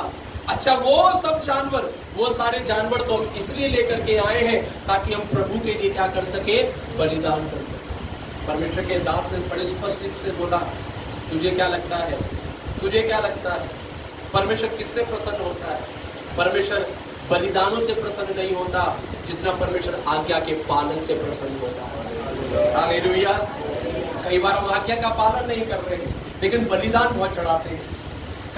अच्छा वो सब जानवर, वो सारे जानवर तो हम इसलिए लेकर के आए हैं ताकि हम प्रभु के लिए क्या कर सके? बलिदान कर सके। परमेश्वर के दास ने बड़े स्पष्ट रूप से बोला तुझे क्या लगता है? तुझे क्या लगता है परमेश्वर किससे प्रसन्न होता है? परमेश्वर बलिदानों से प्रसन्न नहीं होता जितना परमेश्वर आज्ञा के पालन से प्रसन्न होता है। हालेलुया। कई बार हम आज्ञा का पालन नहीं कर रहे हैं लेकिन बलिदान बहुत चढ़ाते हैं।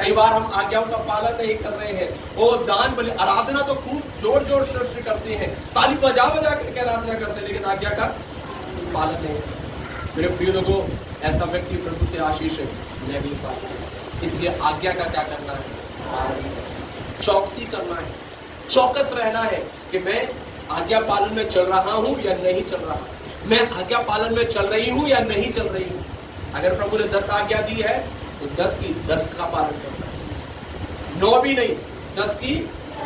कई बार हम आज्ञाओं का पालन नहीं कर रहे हैं। वो दान बलि आराधना तो खूब जोर जोर शोर से करते हैं, ताली बजा बजा करके आराधना करते हैं, लेकिन आज्ञा का पालन नहीं करते। मेरे प्रिय लोगों, ऐसा व्यक्ति प्रभु से आशीष नहीं मिल पाता। इसलिए आज्ञा का क्या करना है? चौकसी करना है, चौकस रहना है कि मैं आज्ञा पालन में चल रहा हूं या नहीं चल रहा, मैं आज्ञा पालन में चल रही हूं या नहीं चल रही हूं। अगर प्रभु ने 10 आज्ञा दी है तो 10 की 10 का पालन करना है, 9 भी नहीं, 10 की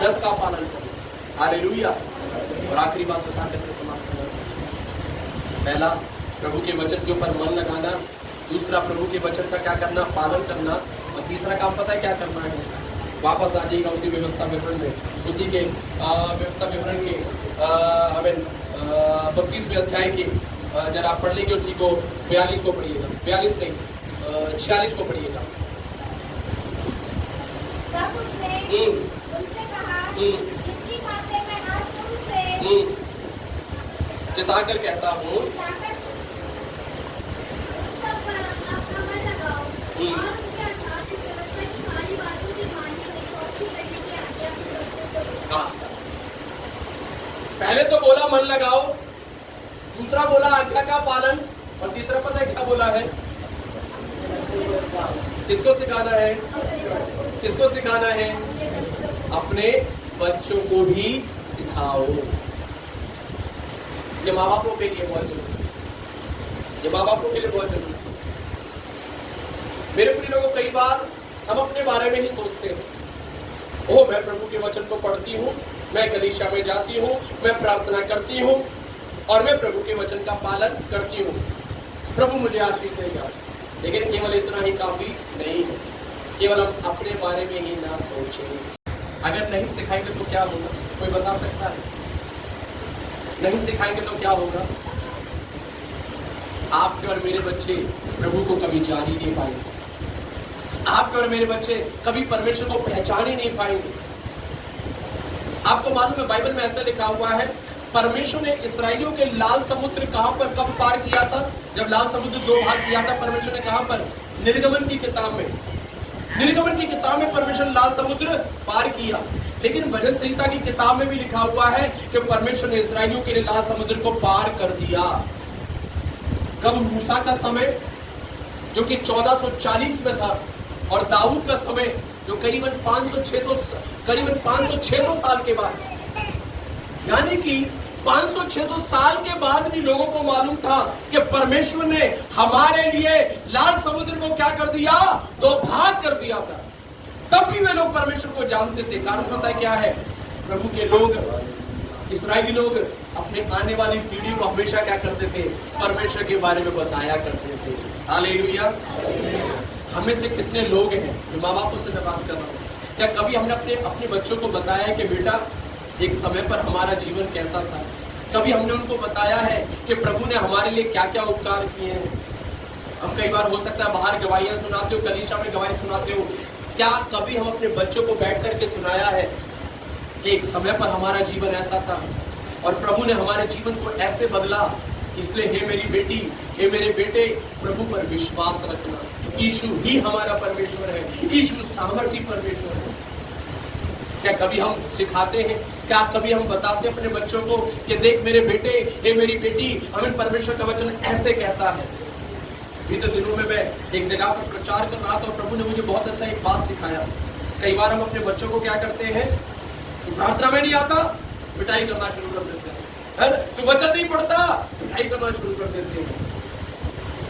10 का पालन करना। हालेलुया। और आखिरी बात बता करके समाप्त करना, पहला प्रभु के वचन के ऊपर मन लगाना, दूसरा प्रभु के वचन का क्या करना? पालन करना, और तीसरा काम पता है क्या करना है? वापस आ जाइएगा उसी व्यवस्था विवरण में, उसी के व्यवस्था विवरण के हमें 32वें अध्याय के जरा आप पढ़ लेंगे उसी को, 42 को पढ़िएगा, 42 नहीं 46 को पढ़िएगा। तब उसने उनसे कहा, इतनी बातें मैं आज तुमसे चिताकर कहता हूँ, सब पर अपना मन लगाओ और उनके अर्थात इस व्यवस्था की सारी बातों की मानने में चौकसी करने की आज्ञा करते हो। पहले तो बोला मन लगाओ, दूसरा बोला आज्ञा का पालन, और तीसरा पता है क्या बोला है? किसको सिखाना है? किसको सिखाना है? अपने बच्चों को भी सिखाओ। ये माँ बापों के लिए बहुत जरूरी है, ये माँ बापों के लिए बहुत जरूरी है। मेरे प्रिय लोगों, कई बार हम अपने बारे में ही सोचते हैं, ओ मैं प्रभु के वचन को पढ़ती हूँ, मैं कलीसिया में जाती हूँ, मैं प्रार्थना करती हूँ और मैं प्रभु के वचन का पालन करती हूँ, प्रभु मुझे आशीष देगा। लेकिन केवल इतना ही काफी नहीं है, केवल हम अपने बारे में ही ना सोचें। अगर नहीं सिखाएंगे तो क्या होगा? कोई बता सकता है? नहीं सिखाएंगे तो क्या होगा? आपके और मेरे बच्चे प्रभु को कभी जान ही नहीं पाएंगे, आपके और मेरे बच्चे कभी परमेश्वर को पहचान ही नहीं पाएंगे। आपको मालूम है बाइबल में ऐसा लिखा हुआ है, परमेश्वर ने इसराइलियों के लाल समुद्र कहां पर कब पार किया था? जब लाल समुद्र 2 भाग किया था परमेश्वर ने, कहां पर? निर्गमन की किताब में, निर्गमन की किताब में परमेश्वर लाल समुद्र पार किया। लेकिन भजन संहिता की किताब में भी लिखा हुआ है कि परमेश्वर ने इसराइलियों के लिए लाल समुद्र को पार कर दिया। कब? मूसा का समय जो कि 1440 में था, और दाऊद का समय जो करीबन 500-600 साल के बाद, यानी कि 500-600 साल के बाद भी लोगों को मालूम था कि परमेश्वर ने हमारे लिए लाल समुद्र को क्या कर दिया? 2 भाग कर दिया था। तब भी वे लोग परमेश्वर को जानते थे। कारण पता है क्या है? प्रभु के लोग, इस्राएली लोग अपने आने वाली पीढ़ी को हमेशा क्या करते थे? परमेश्वर के बारे में बताया करते थे। हालेलुया। हमें से कितने लोग हैं, जो माँ बापों से मैं बात कर रहा हूँ, क्या कभी हमने अपने बच्चों को बताया है कि बेटा एक समय पर हमारा जीवन कैसा था? कभी हमने उनको बताया है कि प्रभु ने हमारे लिए क्या क्या उपकार किए हैं? हम कई बार हो सकता है बाहर गवाहियां सुनाते हो, कलीसिया में गवाही सुनाते हो, क्या कभी हम अपने बच्चों को बैठ करके सुनाया है कि एक समय पर हमारा जीवन ऐसा था और प्रभु ने हमारे जीवन को ऐसे बदला? इसलिए हे मेरी बेटी, हे मेरे बेटे, प्रभु पर विश्वास रखना। यीशु ही हमारा परमेश्वर है, यीशु सामर्थी परमेश्वर है। क्या कभी हम सिखाते हैं? क्या कभी हम बताते हैं अपने बच्चों को कि देख मेरे बेटे, हे मेरी बेटी, हमें परमेश्वर का वचन ऐसे कहता है? बीते दिनों में मैं एक जगह पर प्रचार कर रहा था और प्रभु ने मुझे बहुत अच्छा एक बात सिखाया। कई बार हम अपने बच्चों को क्या करते हैं, तो प्रार्थना में नहीं आता, पिटाई करना शुरू कर देते हैं। तो वचन नहीं पढ़ता, पिटाई करना शुरू कर देते हैं।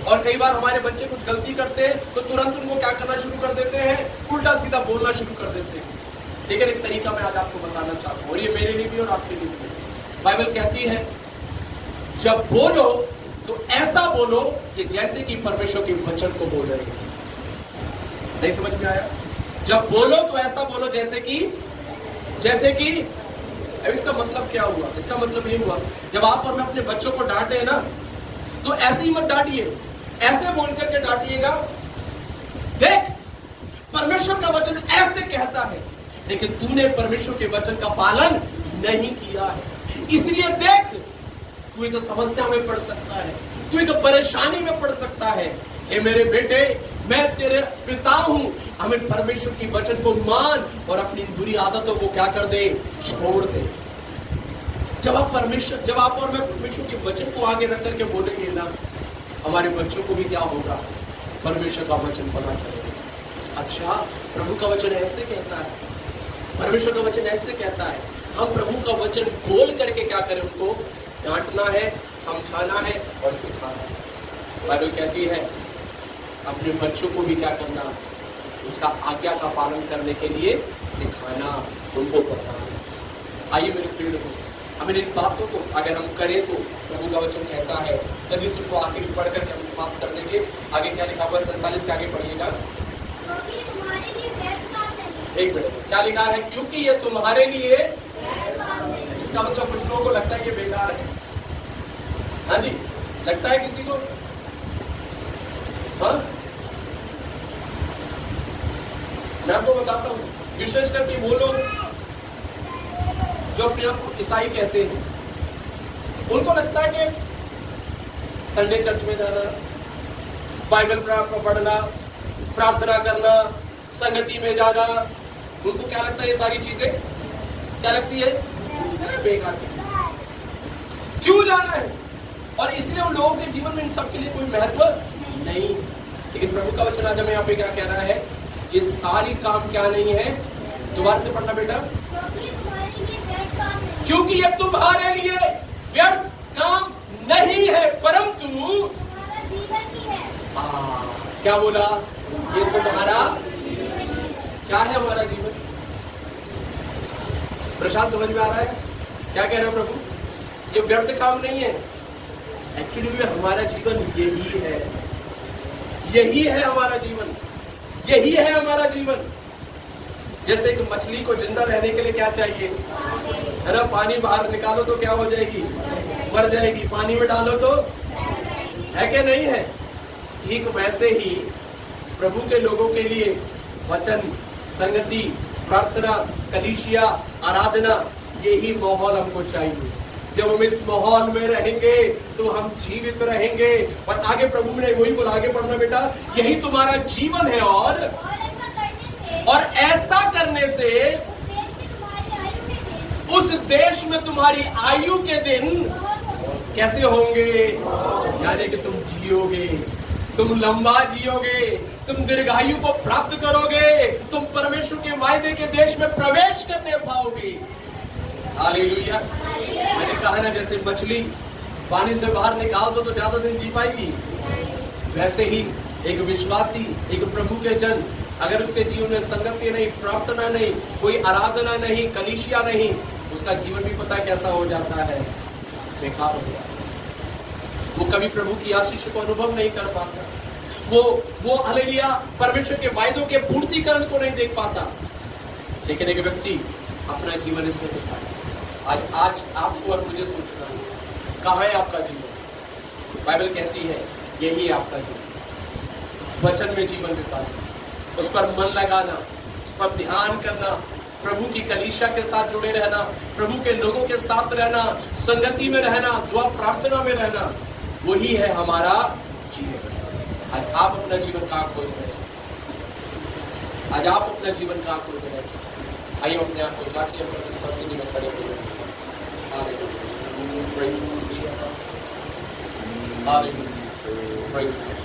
और कई बार हमारे बच्चे कुछ गलती करते हैं तो तुरंत उनको क्या करना शुरू कर देते हैं? उल्टा सीधा बोलना शुरू कर देते हैं। लेकिन एक तरीका मैं आज आपको बताना चाहता हूँ, और ये मेरे लिए भी और आपके लिए भी। बाइबल कहती है जब बोलो तो ऐसा बोलो कि जैसे कि परमेश्वर के वचन को बोल रहे हैं। नहीं समझ में आया? जब बोलो तो ऐसा बोलो जैसे कि अब इसका मतलब क्या हुआ? इसका मतलब ये हुआ, जब आप और मैं अपने बच्चों को डांटे ना, तो ऐसे ही मत डांटिए, ऐसे बोल करके डांटिएगा, देख परमेश्वर का वचन ऐसे कहता है, लेकिन तूने परमेश्वर के वचन का पालन नहीं किया है, इसलिए देख तू एक समस्या में पड़ सकता है, तू एक परेशानी में पड़ सकता है। हे मेरे बेटे, मैं तेरे पिता हूं, हमें परमेश्वर की वचन को मान और अपनी बुरी आदतों को क्या कर दे, छोड़ दे। जब आप और मैं परमेश्वर के वचन को आगे रख करके बोलेंगे ना, हमारे बच्चों को भी क्या होगा, परमेश्वर का वचन पता चलेगा। अच्छा, प्रभु का वचन ऐसे कहता है, परमेश्वर का वचन ऐसे कहता है, हम प्रभु का वचन बोल करके क्या करें, उनको डांटना है, समझाना है और सिखाना है। बाइबल कहती है अपने बच्चों को भी क्या करना, उसका आज्ञा का पालन करने के लिए सिखाना, उनको बताना। आइए मेरे प्रिय लोगों, हमें इन बातों को अगर हम करें तो प्रभु का वचन कहता है, जल्दी से उसको आखिर पढ़ करके हम समाप्त कर देंगे। आगे क्या लिखा हुआ है, 47 के आगे पढ़िएगा। एक मिनट, क्या लिखा है, क्योंकि ये तुम्हारे लिए, इसका मतलब कुछ लोगों को लगता है ये बेकार है। हाँ जी, लगता है किसी को? हाँ, मैं आपको बताता हूँ, विशेष करके वो लोग जो अपने आप को ईसाई कहते हैं, उनको लगता है कि संडे चर्च में जाना, बाइबल पढ़ना, प्रार्थना करना, संगति में जाना, उनको क्या लगता है, ये सारी चीजें क्या लगती है, बेकार। क्यों जाना है? और इसलिए उन लोगों के जीवन में इन सब के लिए कोई महत्व नहीं। लेकिन प्रभु का वचन आज हमें यहाँ पे क्या कह रहा है, ये सारी काम क्या नहीं है, दोबारा से पढ़ना बेटा, क्योंकि ये तुम्हारे लिए व्यर्थ काम नहीं है, परंतु क्या बोला, ये तुम्हारा क्या है, हमारा जीवन। प्रशांत समझ में आ रहा है क्या कह रहे हो प्रभु? ये व्यर्थ काम नहीं है, एक्चुअली में हमारा जीवन यही है, यही है हमारा जीवन, यही है हमारा जीवन। जैसे एक मछली को जिंदा रहने के लिए क्या चाहिए, है ना, पानी बाहर निकालो तो क्या हो जाएगी, मर जाएगी, पानी में डालो तो है कि नहीं है। ठीक वैसे ही प्रभु के लोगों के लिए वचन, संगति, प्रार्थना, कलीसिया, आराधना, यही माहौल हमको चाहिए। जब हम इस माहौल में रहेंगे तो हम जीवित रहेंगे। और आगे प्रभु ने वही बोला, आगे पढ़ना बेटा, यही तुम्हारा जीवन है और ऐसा करने से उस देश में तुम्हारी आयु के दिन कैसे होंगे, यानी कि तुम जियोगे, तुम लंबा जियोगे, तुम दीर्घायु को प्राप्त करोगे, तुम परमेश्वर के वायदे के देश में प्रवेश करने पाओगे। हालेलुया। मैंने कहा ना, जैसे मछली पानी से बाहर निकाल दो तो ज्यादा दिन जी पाएगी, वैसे ही एक विश्वासी, एक प्रभु के जन, अगर उसके जीवन में संगति नहीं, प्रार्थना नहीं, कोई आराधना नहीं, कलीसिया नहीं, उसका जीवन भी पता कैसा हो जाता है, बेकार हो जाता है। वो कभी प्रभु की आशीष को अनुभव नहीं कर पाता, वो हालेलुया परमेश्वर के वायदों के पूर्तिकरण को नहीं देख पाता। लेकिन एक व्यक्ति अपना जीवन इसमें दिखाए। आज आपको और मुझे सोचना है, कहाँ है आपका जीवन? बाइबल कहती है यही है आपका जीवन। वचन में जीवन बिताना, उस पर मन लगाना, उस पर ध्यान करना, प्रभु की कलीसिया के साथ जुड़े रहना, प्रभु के लोगों के साथ रहना, संगति में रहना, दुआ प्रार्थना में रहना, वही है हमारा जीवन। आज आप अपना जीवन कहाँ खोज रहे हैं? आज आप अपना जीवन कहाँ खोज रहे हैं? आइए अपने आप को जांचिए, अपनी उपस्थिति में खड़े हुए। Hallelujah, praise God, hallelujah, praise God.